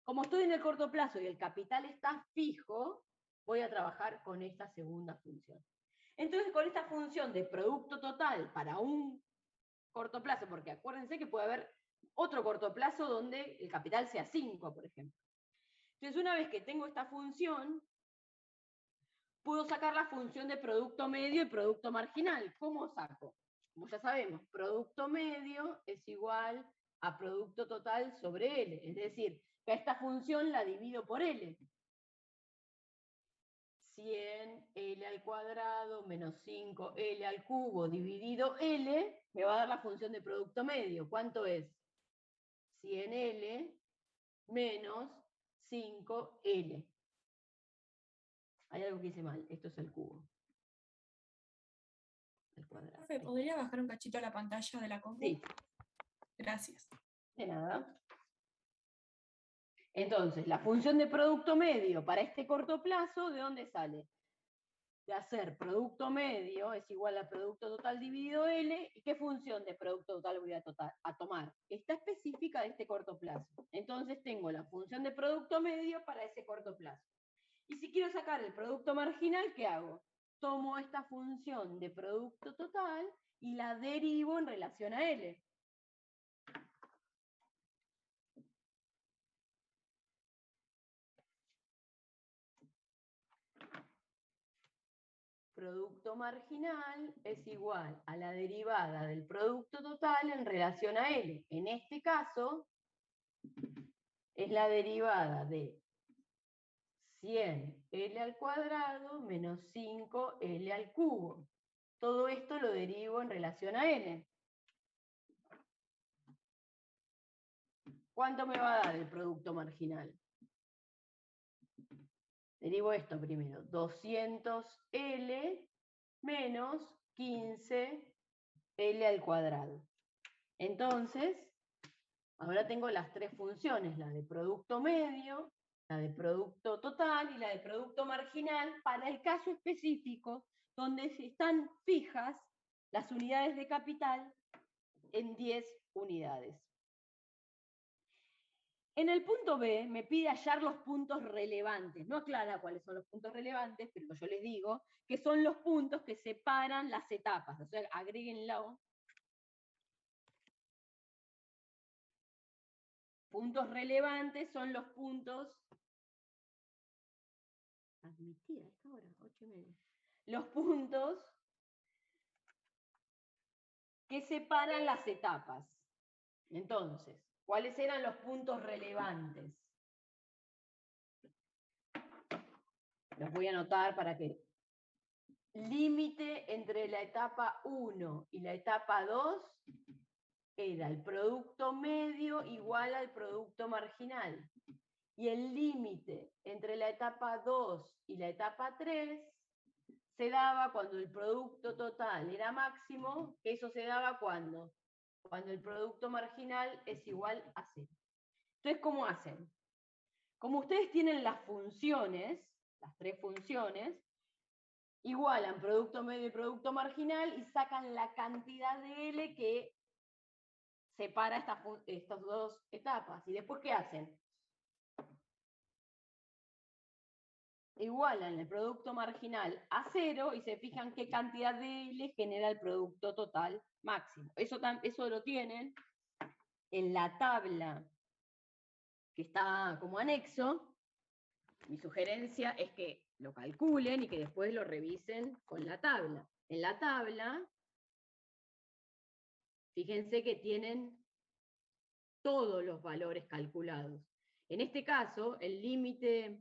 como estoy en el corto plazo y el capital está fijo, voy a trabajar con esta segunda función. Entonces, con esta función de producto total para un corto plazo, porque acuérdense que puede haber otro corto plazo donde el capital sea 5, por ejemplo. Entonces, una vez que tengo esta función, puedo sacar la función de producto medio y producto marginal. ¿Cómo saco? Como ya sabemos, producto medio es igual a producto total sobre L. Es decir, que a esta función la divido por L. 100 L al cuadrado menos 5L al cubo dividido L, me va a dar la función de producto medio. ¿Cuánto es? 100L menos 5L. Hay algo que hice mal, esto es el cubo. Al cuadrado. Profe, ¿podría bajar un cachito la pantalla de la compu? Sí, Gracias. de nada. Entonces, la función de producto medio para este corto plazo, ¿de dónde sale? De hacer producto medio es igual a producto total dividido L, ¿y qué función de producto total voy a tomar? Esta específica de este corto plazo. Entonces tengo la función de producto medio para ese corto plazo. Y si quiero sacar el producto marginal, ¿qué hago? Tomo esta función de producto total y la derivo en relación a L. producto marginal es igual a la derivada del producto total en relación a L. En este caso, es la derivada de 100L al cuadrado menos 5L al cubo. Todo esto lo derivo en relación a N. ¿Cuánto me va a dar el producto marginal? Derivo esto primero. 200L menos 15L al cuadrado. Entonces, ahora tengo las tres funciones, la de producto medio, la de producto total y la de producto marginal para el caso específico donde están fijas las unidades de capital en 10 unidades. En el punto B me pide hallar los puntos relevantes. No aclara cuáles son los puntos relevantes, pero yo les digo que son los puntos que separan las etapas. O sea, agréguenlo. Puntos relevantes son los puntos... Admitida a esta hora, 8:30. Los puntos que separan las etapas. Entonces, ¿cuáles eran los puntos relevantes? Los voy a anotar para que... Límite entre la etapa 1 y la etapa 2 era el producto medio igual al producto marginal. Y el límite entre la etapa 2 y la etapa 3 se daba cuando el producto total era máximo, que eso se daba cuando el producto marginal es igual a 0. Entonces, ¿cómo hacen? Como ustedes tienen las funciones, las tres funciones, igualan producto medio y producto marginal y sacan la cantidad de L que separa estas dos etapas. ¿Y después qué hacen? Igualan el producto marginal a 0 y se fijan qué cantidad de L genera el producto total máximo. Eso lo tienen en la tabla que está como anexo. Mi sugerencia es que lo calculen y que después lo revisen con la tabla. En la tabla, fíjense que tienen todos los valores calculados. En este caso, el límite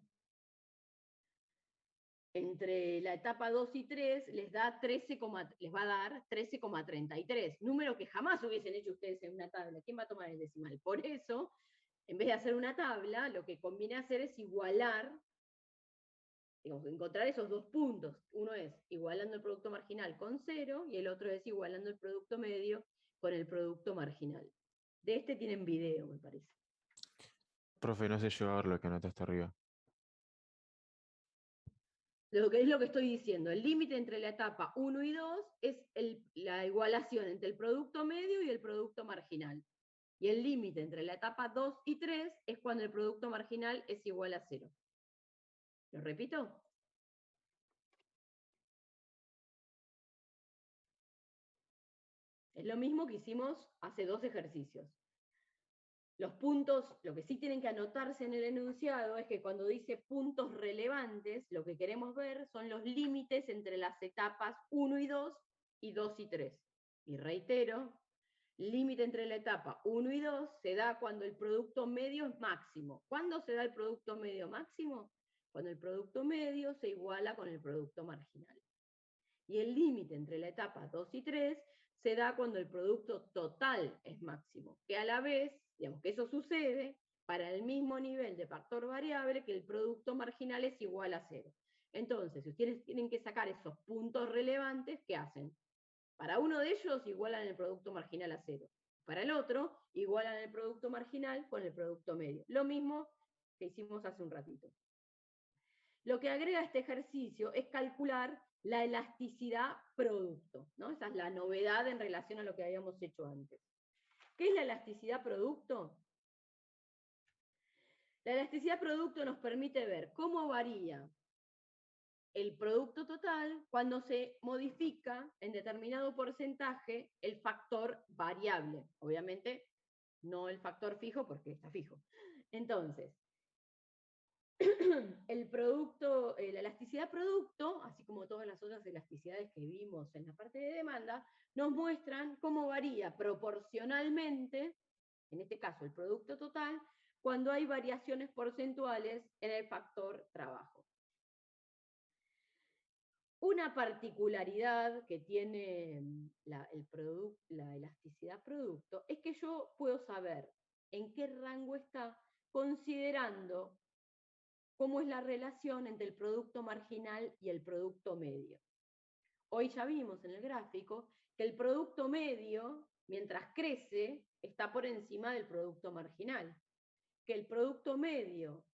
entre la etapa 2 y 3 les va a dar 13,33, número que jamás hubiesen hecho ustedes en una tabla. ¿Quién va a tomar el decimal? Por eso, en vez de hacer una tabla, lo que conviene hacer es igualar, digamos, encontrar esos dos puntos. Uno es igualando el producto marginal con 0 y el otro es igualando el producto medio con el producto marginal. De este tienen video, me parece. Profe, no sé llevar lo que anotaste arriba. Lo que es lo que estoy diciendo, el límite entre la etapa 1 y 2 es la igualación entre el producto medio y el producto marginal. Y el límite entre la etapa 2 y 3 es cuando el producto marginal es igual a 0. ¿Lo repito? Es lo mismo que hicimos hace 2 ejercicios. Los puntos, lo que sí tienen que anotarse en el enunciado es que cuando dice puntos relevantes, lo que queremos ver son los límites entre las etapas 1 y 2 y 2 y 3. Y reitero, límite entre la etapa 1 y 2 se da cuando el producto medio es máximo. ¿Cuándo se da el producto medio máximo? Cuando el producto medio se iguala con el producto marginal. Y el límite entre la etapa 2 y 3 se da cuando el producto total es máximo, que a la vez, digamos que eso sucede para el mismo nivel de factor variable que el producto marginal es igual a 0. Entonces, si ustedes tienen que sacar esos puntos relevantes, ¿qué hacen? Para uno de ellos igualan el producto marginal a 0. Para el otro, igualan el producto marginal con el producto medio. Lo mismo que hicimos hace un ratito. Lo que agrega este ejercicio es calcular la elasticidad producto, ¿no? Esa es la novedad en relación a lo que habíamos hecho antes. ¿Qué es la elasticidad producto? La elasticidad producto nos permite ver cómo varía el producto total cuando se modifica en determinado porcentaje el factor variable. Obviamente, no el factor fijo porque está fijo. Entonces, el producto, la elasticidad producto, así como todas las otras elasticidades que vimos en la parte de demanda, nos muestran cómo varía proporcionalmente, en este caso el producto total, cuando hay variaciones porcentuales en el factor trabajo. Una particularidad que tiene la elasticidad producto es que yo puedo saber en qué rango está considerando cómo es la relación entre el producto marginal y el producto medio. Hoy ya vimos en el gráfico que el producto medio, mientras crece, está por encima del producto marginal. Que el producto medio,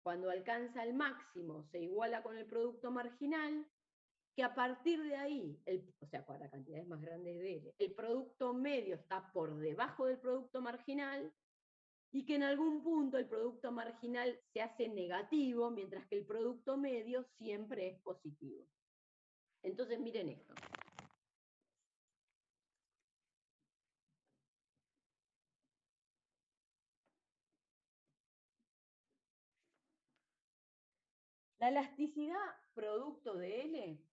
cuando alcanza el máximo, se iguala con el producto marginal, que a partir de ahí, o sea, para cantidades más grandes de L, el producto medio está por debajo del producto marginal, y que en algún punto el producto marginal se hace negativo, mientras que el producto medio siempre es positivo. Entonces miren esto. La elasticidad producto de L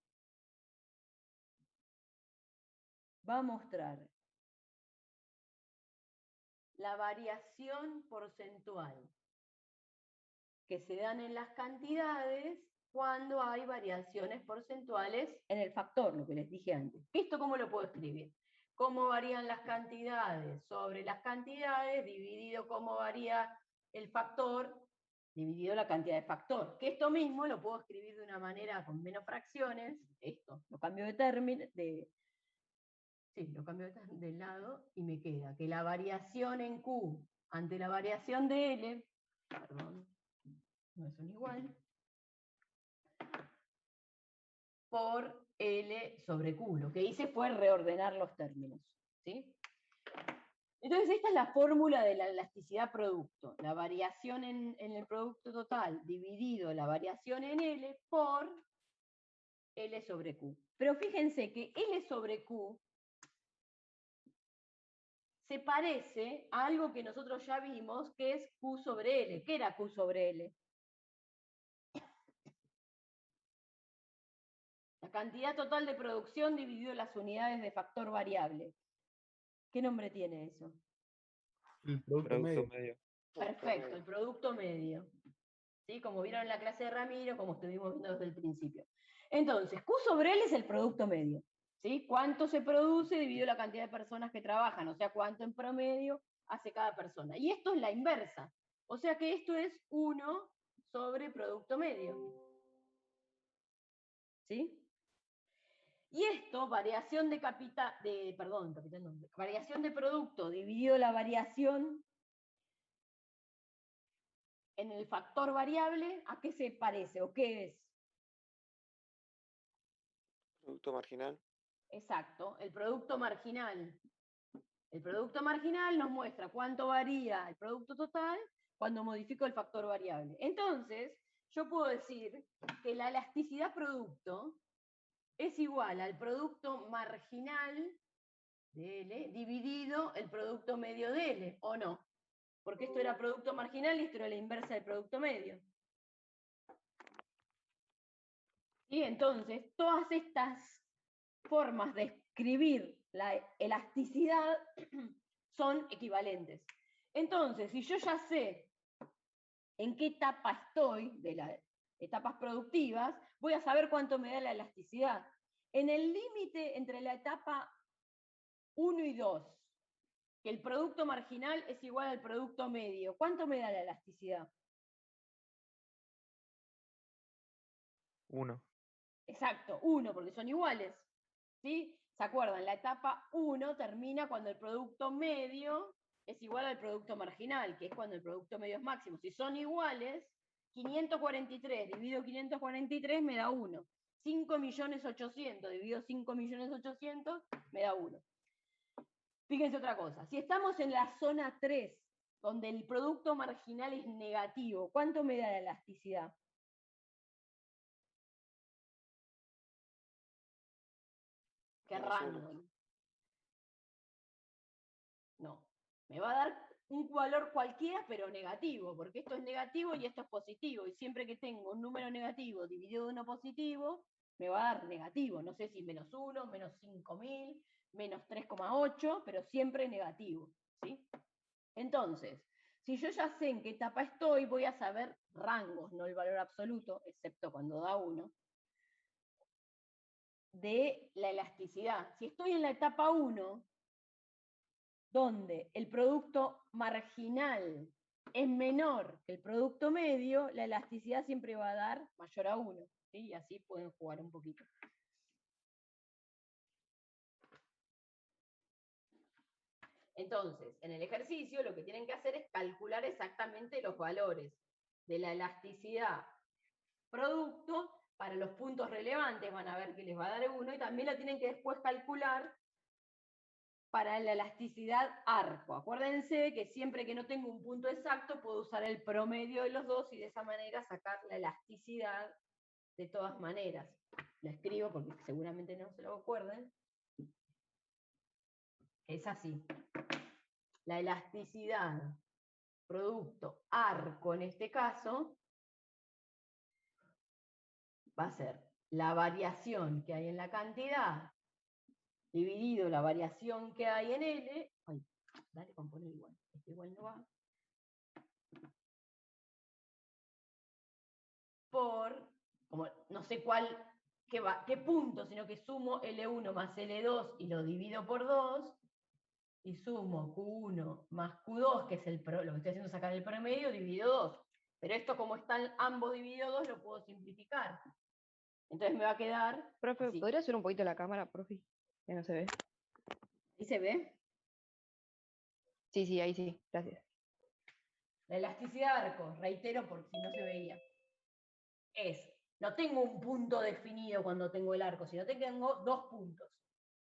va a mostrar la variación porcentual que se dan en las cantidades cuando hay variaciones porcentuales en el factor, lo que les dije antes. ¿Esto cómo lo puedo escribir? Cómo varían las cantidades sobre las cantidades dividido cómo varía el factor dividido la cantidad de factor. Que esto mismo lo puedo escribir de una manera con menos fracciones. Esto, lo cambio de término, lo cambio de lado y me queda que la variación en Q ante la variación de L, perdón, no son igual, por L sobre Q. Lo que hice fue reordenar los términos. ¿Sí? Entonces esta es la fórmula de la elasticidad producto. La variación en el producto total dividido la variación en L por L sobre Q. Pero fíjense que L sobre Q se parece a algo que nosotros ya vimos, que es Q sobre L. ¿Qué era Q sobre L? La cantidad total de producción dividido las unidades de factor variable. ¿Qué nombre tiene eso? El producto medio. Perfecto, el producto medio. ¿Sí? Como vieron en la clase de Ramiro, como estuvimos viendo desde el principio. Entonces, Q sobre L es el producto medio. ¿Sí? ¿Cuánto se produce dividido la cantidad de personas que trabajan? O sea, cuánto en promedio hace cada persona. Y esto es la inversa. O sea que esto es 1 sobre producto medio. ¿Sí? Y esto, variación de variación de producto dividido la variación en el factor variable, ¿a qué se parece o qué es? Producto marginal. Exacto, el producto marginal. El producto marginal nos muestra cuánto varía el producto total cuando modifico el factor variable. Entonces, yo puedo decir que la elasticidad producto es igual al producto marginal de L dividido el producto medio de L, ¿o no? Porque esto era producto marginal y esto era la inversa del producto medio. Y entonces, todas estas formas de escribir la elasticidad son equivalentes. Entonces, si yo ya sé en qué etapa estoy de las etapas productivas, voy a saber cuánto me da la elasticidad. En el límite entre la etapa 1 y 2, que el producto marginal es igual al producto medio, ¿cuánto me da la elasticidad? 1. Exacto, 1, porque son iguales. ¿Sí? ¿Se acuerdan? La etapa 1 termina cuando el producto medio es igual al producto marginal, que es cuando el producto medio es máximo. Si son iguales, 543 dividido 543 me da 1. 5.800.000 dividido 5.800.000 me da 1. Fíjense otra cosa. Si estamos en la zona 3, donde el producto marginal es negativo, ¿cuánto me da la elasticidad? Qué -1. random. No. Me va a dar un valor cualquiera, pero negativo, porque esto es negativo y esto es positivo, y siempre que tengo un número negativo dividido de uno positivo, me va a dar negativo, no sé si menos 1, menos 5000, menos 3,8, pero siempre negativo, ¿sí? Entonces, si yo ya sé en qué etapa estoy, voy a saber rangos, no el valor absoluto, excepto cuando da 1, de la elasticidad. Si estoy en la etapa 1, donde el producto marginal es menor que el producto medio, la elasticidad siempre va a dar mayor a 1, ¿sí? Y así pueden jugar un poquito. Entonces, en el ejercicio lo que tienen que hacer es calcular exactamente los valores de la elasticidad producto para los puntos relevantes, van a ver que les va a dar 1, y también lo tienen que después calcular para la elasticidad arco. Acuérdense que siempre que no tengo un punto exacto, puedo usar el promedio de los dos y de esa manera sacar la elasticidad de todas maneras. Lo escribo porque seguramente no se lo acuerden. Es así. La elasticidad producto arco en este caso va a ser la variación que hay en la cantidad dividido la variación que hay en L. Ay, dale, compone igual. Este igual no va. Por, como no sé qué punto, sino que sumo L1 más L2 y lo divido por 2, y sumo Q1 más Q2, que es lo que estoy haciendo es sacar el promedio, divido 2. Pero esto, como están ambos dividido 2, lo puedo simplificar. Entonces me va a quedar Profe, así. ¿podría subir un poquito la cámara, profe? Que no se ve. ¿Ahí se ve? Sí, ahí sí, gracias. La elasticidad de arco, reitero porque si no se veía, no tengo un punto definido cuando tengo el arco, sino que tengo dos puntos.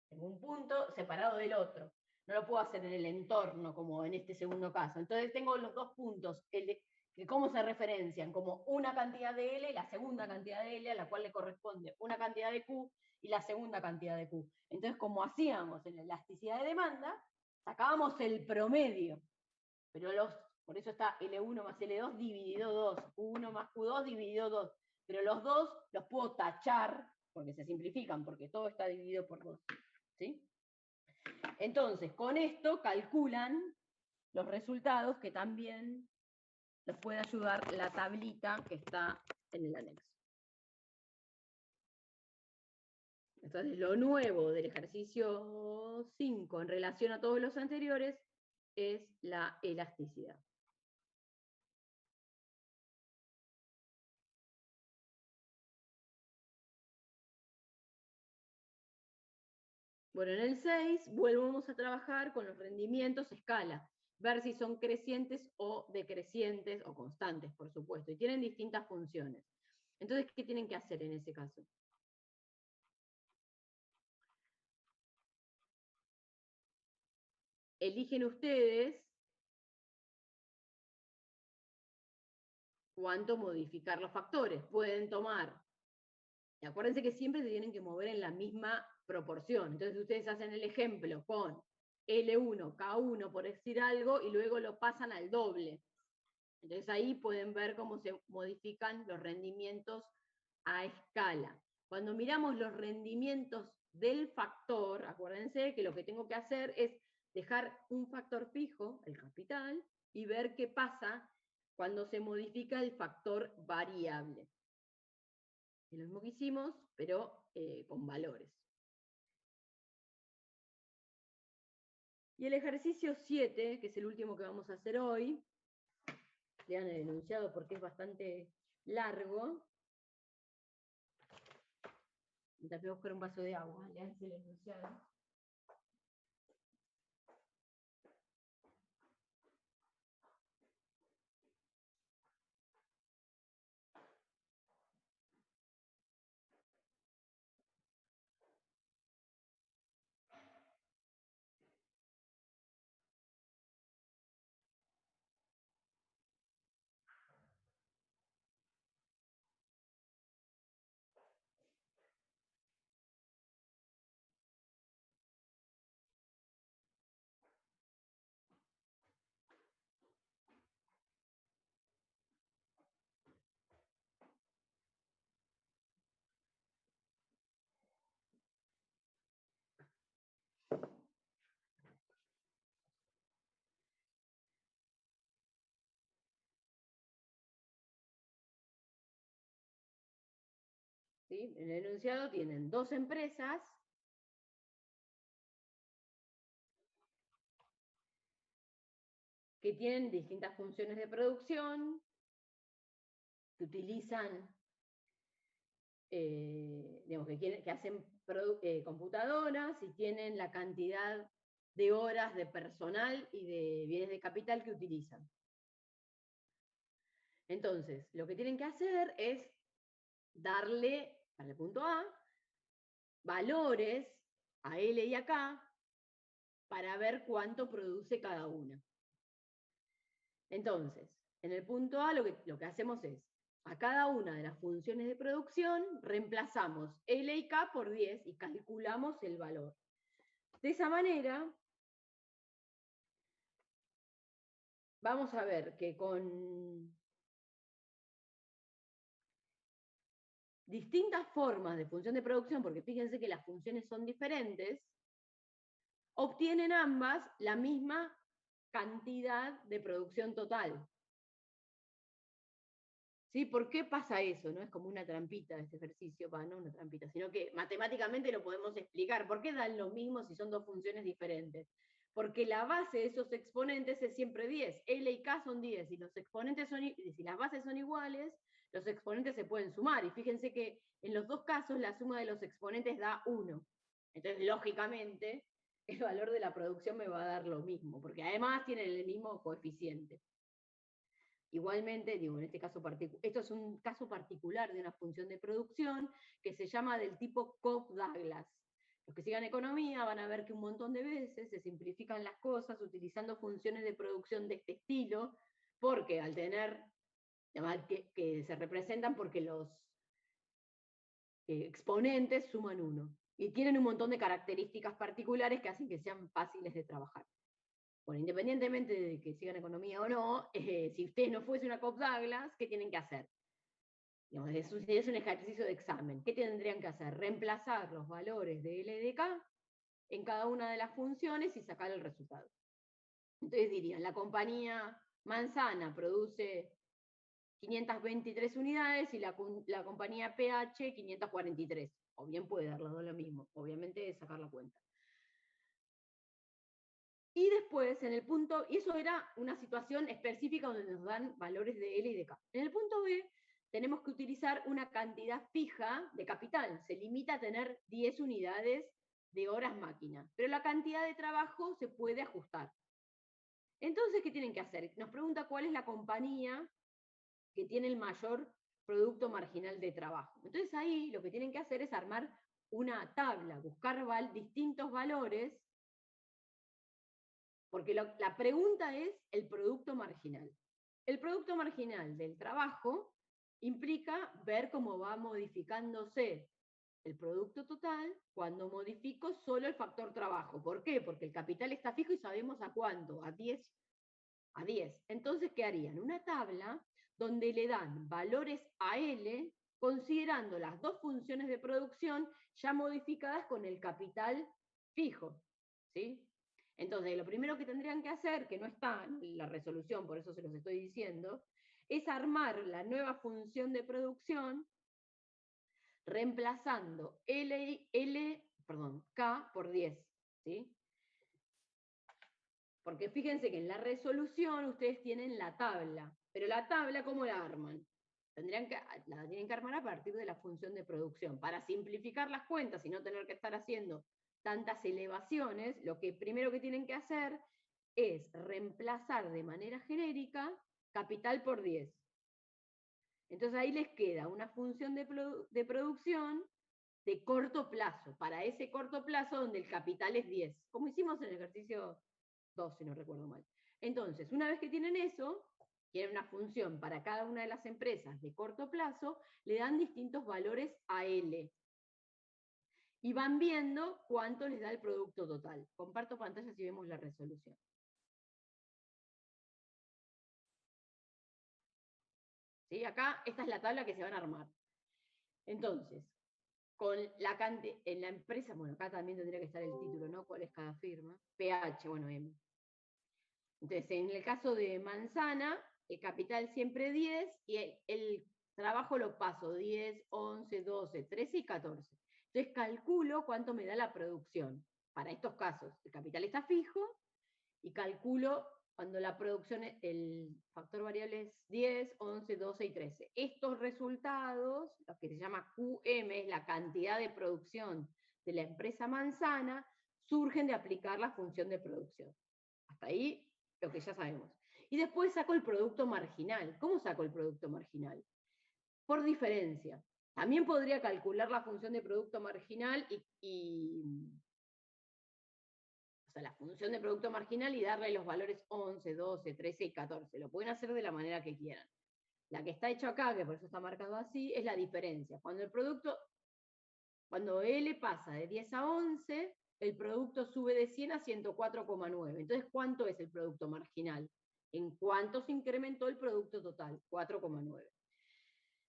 Tengo un punto separado del otro. No lo puedo hacer en el entorno, como en este segundo caso. Entonces tengo los dos puntos, que cómo se referencian, como una cantidad de L y la segunda cantidad de L, a la cual le corresponde una cantidad de Q y la segunda cantidad de Q. Entonces, como hacíamos en la elasticidad de demanda, sacábamos el promedio, pero por eso está L1 más L2 dividido 2, Q1 más Q2 dividido 2, pero los dos los puedo tachar, porque se simplifican, porque todo está dividido por 2. ¿Sí? Entonces, con esto calculan los resultados, que también les puede ayudar la tablita que está en el anexo. Entonces, lo nuevo del ejercicio 5 en relación a todos los anteriores es la elasticidad. Bueno, en el 6 volvemos a trabajar con los rendimientos escala, ver si son crecientes o decrecientes, o constantes, por supuesto, y tienen distintas funciones. Entonces, ¿qué tienen que hacer en ese caso? Eligen ustedes cuánto modificar los factores. Pueden tomar, y acuérdense que siempre se tienen que mover en la misma proporción. Entonces ustedes hacen el ejemplo con L1, K1, por decir algo, y luego lo pasan al doble. Entonces ahí pueden ver cómo se modifican los rendimientos a escala. Cuando miramos los rendimientos del factor, acuérdense que lo que tengo que hacer es dejar un factor fijo, el capital, y ver qué pasa cuando se modifica el factor variable. Es lo mismo que hicimos, pero con valores. Y el ejercicio 7, que es el último que vamos a hacer hoy, lean el enunciado porque es bastante largo. Mientras voy a buscar un vaso de agua, lean el enunciado. ¿sí? En el enunciado tienen dos empresas que tienen distintas funciones de producción, que utilizan, digamos, que hacen computadoras y tienen la cantidad de horas de personal y de bienes de capital que utilizan. Entonces, lo que tienen que hacer es darle, para el punto A, valores a L y a K para ver cuánto produce cada una. Entonces, en el punto A lo que hacemos es, a cada una de las funciones de producción reemplazamos L y K por 10 y calculamos el valor. De esa manera, vamos a ver que con distintas formas de función de producción, porque fíjense que las funciones son diferentes, obtienen ambas la misma cantidad de producción total. ¿Sí? ¿Por qué pasa eso? No es como una trampita este ejercicio, no una trampita, sino que matemáticamente lo podemos explicar. ¿Por qué dan lo mismo si son dos funciones diferentes? Porque la base de esos exponentes es siempre 10. L y K son 10. Y los exponentes si las bases son iguales, los exponentes se pueden sumar. Y fíjense que en los dos casos la suma de los exponentes da 1. Entonces, lógicamente, el valor de la producción me va a dar lo mismo, porque además tienen el mismo coeficiente. Igualmente, digo, en este caso esto es un caso particular de una función de producción que se llama del tipo Cobb-Douglas. Los que sigan economía van a ver que un montón de veces se simplifican las cosas utilizando funciones de producción de este estilo, porque al tener, además, que se representan porque los exponentes suman 1. Y tienen un montón de características particulares que hacen que sean fáciles de trabajar. Bueno, independientemente de que sigan economía o no, si ustedes no fuese una Cobb-Douglas, ¿qué tienen que hacer? Digamos, es un ejercicio de examen. ¿Qué tendrían que hacer? Reemplazar los valores de L y de K en cada una de las funciones y sacar el resultado. Entonces dirían, la compañía Manzana produce 523 unidades y la compañía PH 543. O bien puede dar las dos lo mismo. Obviamente es sacar la cuenta. Y después, en el punto, y eso era una situación específica donde nos dan valores de L y de K. En el punto B, tenemos que utilizar una cantidad fija de capital. Se limita a tener 10 unidades de horas máquina, pero la cantidad de trabajo se puede ajustar. Entonces, ¿qué tienen que hacer? Nos pregunta cuál es la compañía que tiene el mayor producto marginal de trabajo. Entonces ahí lo que tienen que hacer es armar una tabla, buscar distintos valores, porque la pregunta es el producto marginal. El producto marginal del trabajo implica ver cómo va modificándose el producto total cuando modifico solo el factor trabajo. ¿Por qué? Porque el capital está fijo y sabemos a cuánto, a 10. A 10. Entonces, ¿qué harían? Una tabla donde le dan valores a L considerando las dos funciones de producción ya modificadas con el capital fijo. ¿Sí? Entonces, lo primero que tendrían que hacer, que no está en la resolución, por eso se los estoy diciendo, es armar la nueva función de producción reemplazando K por 10. ¿Sí? Porque fíjense que en la resolución ustedes tienen la tabla, pero la tabla, ¿cómo la arman? La tienen que armar a partir de la función de producción. Para simplificar las cuentas y no tener que estar haciendo tantas elevaciones, lo que primero que tienen que hacer es reemplazar de manera genérica capital por 10. Entonces ahí les queda una función de producción de corto plazo, para ese corto plazo donde el capital es 10, como hicimos en el ejercicio 2, si no recuerdo mal. Entonces, una vez que tienen eso, tienen una función para cada una de las empresas de corto plazo, le dan distintos valores a L. Y van viendo cuánto les da el producto total. Comparto pantalla si vemos la resolución. ¿Sí? Acá, esta es la tabla que se van a armar. Entonces, en la empresa, bueno, acá también tendría que estar el título, ¿no? ¿Cuál es cada firma? PH, bueno, M. Entonces, en el caso de Manzana, el capital siempre 10 y trabajo lo paso 10, 11, 12, 13 y 14. Entonces calculo cuánto me da la producción. Para estos casos, el capital está fijo y calculo cuando la producción, el factor variable es 10, 11, 12 y 13. Estos resultados, lo que se llama QM, es la cantidad de producción de la empresa manzana, surgen de aplicar la función de producción. Hasta ahí lo que ya sabemos. Y después saco el producto marginal. ¿Cómo saco el producto marginal? Por diferencia. También podría calcular la función de producto marginal o sea, la función de producto marginal y darle los valores 11, 12, 13 y 14. Lo pueden hacer de la manera que quieran. La que está hecho acá, que por eso está marcado así, es la diferencia. Cuando L pasa de 10 a 11, el producto sube de 100 a 104,9. Entonces, ¿cuánto es el producto marginal? ¿En cuánto se incrementó el producto total? 4,9.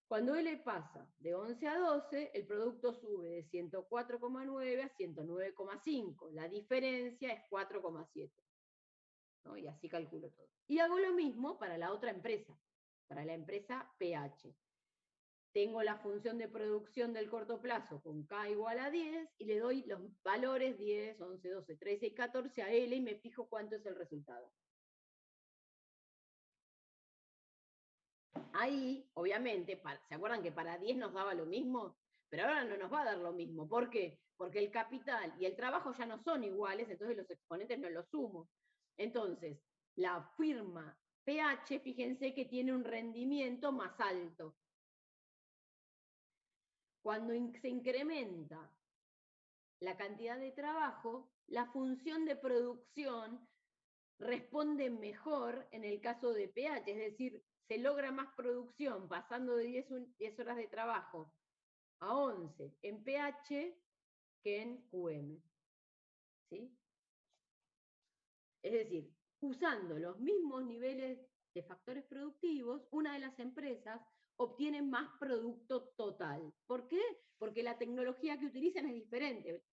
Cuando L pasa de 11 a 12, el producto sube de 104,9 a 109,5. La diferencia es 4,7. ¿No? Y así calculo todo. Y hago lo mismo para la otra empresa, para la empresa PH. Tengo la función de producción del corto plazo con K igual a 10 y le doy los valores 10, 11, 12, 13 y 14 a L y me fijo cuánto es el resultado. Ahí, obviamente, ¿se acuerdan que para 10 nos daba lo mismo? Pero ahora no nos va a dar lo mismo. ¿Por qué? Porque el capital y el trabajo ya no son iguales, entonces los exponentes no los sumo. Entonces, la firma PH, fíjense que tiene un rendimiento más alto. Cuando se incrementa la cantidad de trabajo, la función de producción responde mejor en el caso de PH, es decir, se logra más producción pasando de 10 horas de trabajo a 11 en PH que en QM. ¿Sí? Es decir, usando los mismos niveles de factores productivos, una de las empresas obtiene más producto total. ¿Por qué? Porque la tecnología que utilizan es diferente.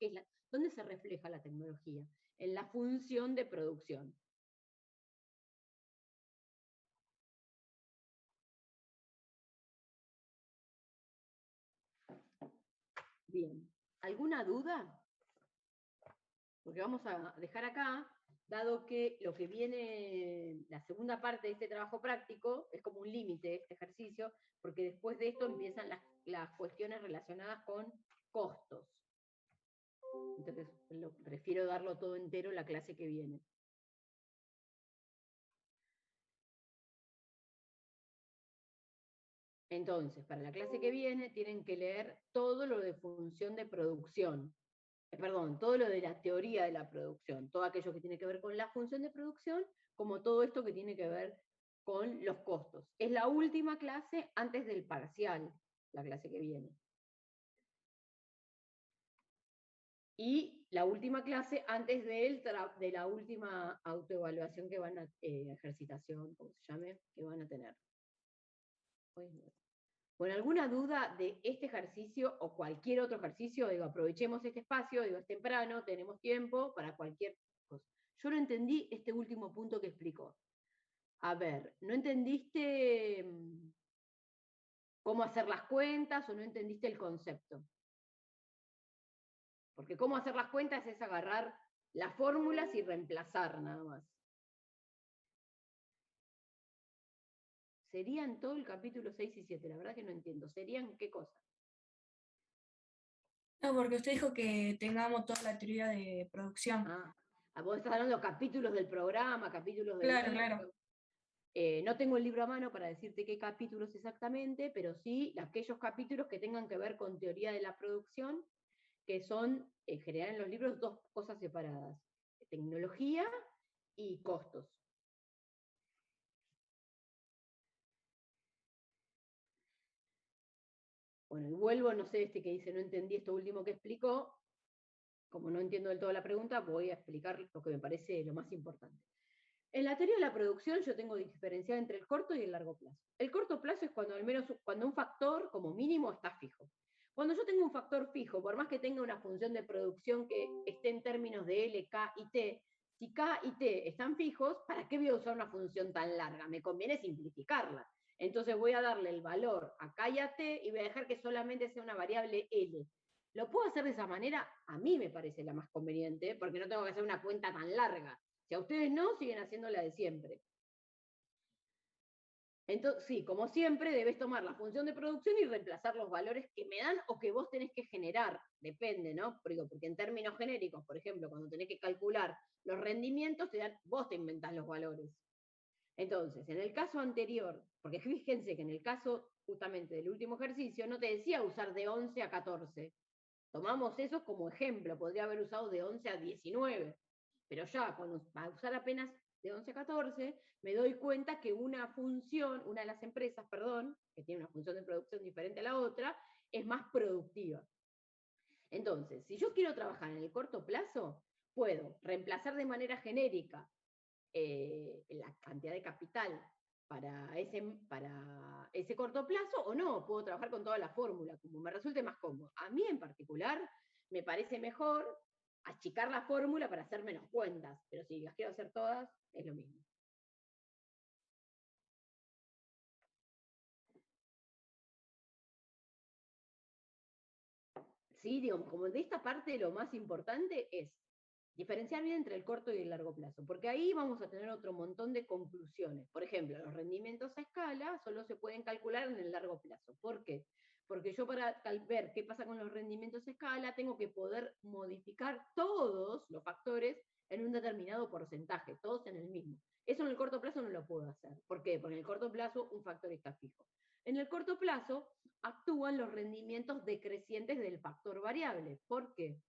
¿Dónde se refleja la tecnología? En la función de producción. Bien, ¿alguna duda? Porque vamos a dejar acá, dado que lo que viene, la segunda parte de este trabajo práctico, es como un límite este ejercicio, porque después de esto empiezan las cuestiones relacionadas con costos. Entonces, prefiero darlo todo entero en la clase que viene. Entonces, para la clase que viene tienen que leer todo lo de función de producción. Perdón, todo lo de la teoría de la producción, todo aquello que tiene que ver con la función de producción, como todo esto que tiene que ver con los costos. Es la última clase antes del parcial, la clase que viene. Y la última clase antes de la última autoevaluación que van a, ejercitación, como se llame, que van a tener. Bueno, ¿alguna duda de este ejercicio o cualquier otro ejercicio? Digo, aprovechemos este espacio, digo, es temprano, tenemos tiempo para cualquier cosa. Yo no entendí este último punto que explicó. A ver, ¿no entendiste cómo hacer las cuentas o no entendiste el concepto? Porque cómo hacer las cuentas es agarrar las fórmulas y reemplazar nada más. ¿Serían todo el capítulo 6 y 7? La verdad que no entiendo. ¿Serían qué cosa? No, porque usted dijo que tengamos toda la teoría de producción. Vos estás hablando de capítulos del programa, capítulos del Claro, libro. claro. No tengo el libro a mano para decirte qué capítulos exactamente, pero sí aquellos capítulos que tengan que ver con teoría de la producción, que son, en general en los libros, dos cosas separadas: tecnología y costos. Bueno, y vuelvo, no sé, este que dice, no entendí esto último que explicó. Como no entiendo del todo la pregunta, voy a explicar lo que me parece lo más importante. En la teoría de la producción yo tengo diferenciado entre el corto y el largo plazo. El corto plazo es cuando un factor como mínimo está fijo. Cuando yo tengo un factor fijo, por más que tenga una función de producción que esté en términos de L, K y T, si K y T están fijos, ¿para qué voy a usar una función tan larga? Me conviene simplificarla. Entonces voy a darle el valor acá y a t y voy a dejar que solamente sea una variable L. ¿Lo puedo hacer de esa manera? A mí me parece la más conveniente, porque no tengo que hacer una cuenta tan larga. Si a ustedes no, siguen haciendo la de siempre. Entonces, sí, como siempre, debes tomar la función de producción y reemplazar los valores que me dan o que vos tenés que generar. Depende, ¿no? Porque en términos genéricos, por ejemplo, cuando tenés que calcular los rendimientos, vos te inventás los valores. Entonces, en el caso anterior, porque fíjense que en el caso justamente del último ejercicio, no te decía usar de 11 a 14. Tomamos eso como ejemplo, podría haber usado de 11 a 19. Pero ya, cuando va a usar apenas de 11 a 14, me doy cuenta que una función, una de las empresas, perdón, que tiene una función de producción diferente a la otra, es más productiva. Entonces, si yo quiero trabajar en el corto plazo, puedo reemplazar de manera genérica la cantidad de capital para ese corto plazo, o no, puedo trabajar con toda la fórmula, como me resulte más cómodo. A mí en particular me parece mejor achicar la fórmula para hacer menos cuentas, pero si las quiero hacer todas, es lo mismo. Sí, digo, como de esta parte lo más importante es diferenciar bien entre el corto y el largo plazo, porque ahí vamos a tener otro montón de conclusiones. Por ejemplo, los rendimientos a escala solo se pueden calcular en el largo plazo. ¿Por qué? Porque yo para ver qué pasa con los rendimientos a escala tengo que poder modificar todos los factores en un determinado porcentaje, todos en el mismo. Eso en el corto plazo no lo puedo hacer. ¿Por qué? Porque en el corto plazo un factor está fijo. En el corto plazo actúan los rendimientos decrecientes del factor variable. ¿Por qué?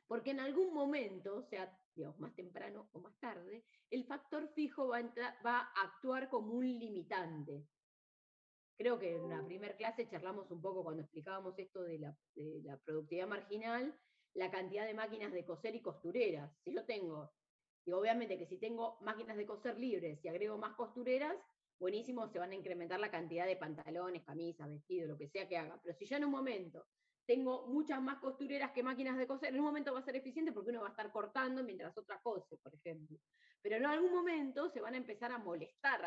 Porque en algún momento, sea digamos, más temprano o más tarde, el factor fijo va a actuar como un limitante. Creo que en la primera clase charlamos un poco cuando explicábamos esto de la productividad marginal, la cantidad de máquinas de coser y costureras. Si yo tengo, y obviamente que si tengo máquinas de coser libres y agrego más costureras, buenísimo, se van a incrementar la cantidad de pantalones, camisas, vestidos, lo que sea que haga. Pero si ya en un momento tengo muchas más costureras que máquinas de coser, en un momento va a ser eficiente porque uno va a estar cortando mientras otra cose, por ejemplo. Pero en algún momento se van a empezar a molestar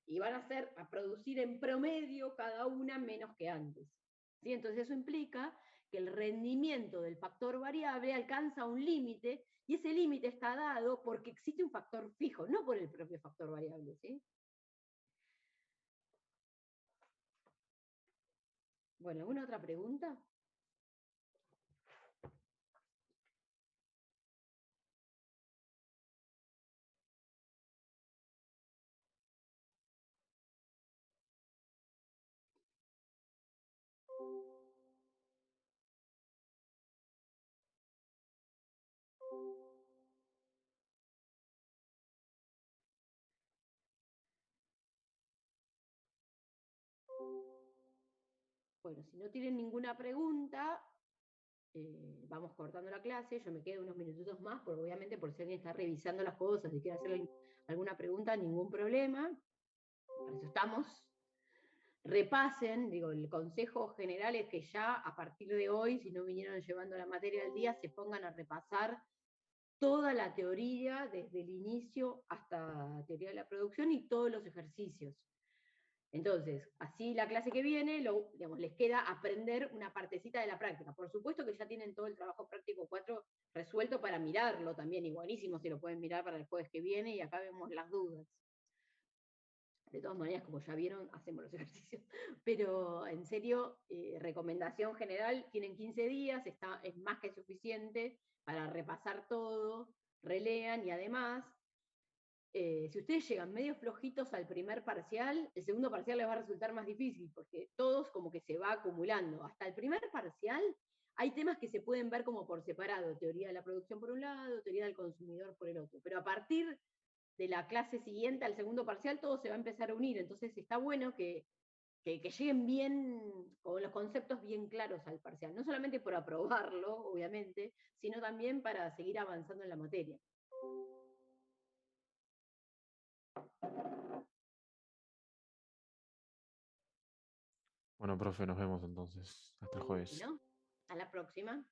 y van a producir en promedio cada una menos que antes. ¿Sí? Entonces eso implica que el rendimiento del factor variable alcanza un límite, y ese límite está dado porque existe un factor fijo, no por el propio factor variable. ¿Sí? Bueno, ¿alguna otra pregunta? Bueno, si no tienen ninguna pregunta, vamos cortando la clase. Yo me quedo unos minutitos más, porque obviamente por si alguien está revisando las cosas y quiere hacer alguna pregunta, ningún problema. Para eso estamos. Repasen, digo, el consejo general es que ya a partir de hoy, si no vinieron llevando la materia al día, se pongan a repasar toda la teoría, desde el inicio hasta la teoría de la producción y todos los ejercicios. Entonces, así la clase que viene, digamos, les queda aprender una partecita de la práctica. Por supuesto que ya tienen todo el trabajo práctico 4 resuelto para mirarlo también, y buenísimo si lo pueden mirar para el jueves que viene, y acá vemos las dudas. De todas maneras, como ya vieron, hacemos los ejercicios. Pero en serio, recomendación general, tienen 15 días, es más que suficiente para repasar todo, relean, y además, si ustedes llegan medio flojitos al primer parcial, el segundo parcial les va a resultar más difícil, porque todos como que se va acumulando. Hasta el primer parcial hay temas que se pueden ver como por separado, teoría de la producción por un lado, teoría del consumidor por el otro, pero a partir de la clase siguiente al segundo parcial todo se va a empezar a unir. Entonces está bueno que lleguen bien, con los conceptos bien claros al parcial, no solamente por aprobarlo, obviamente, sino también para seguir avanzando en la materia. Bueno, profe, nos vemos entonces. Hasta el jueves. Bueno, a la próxima.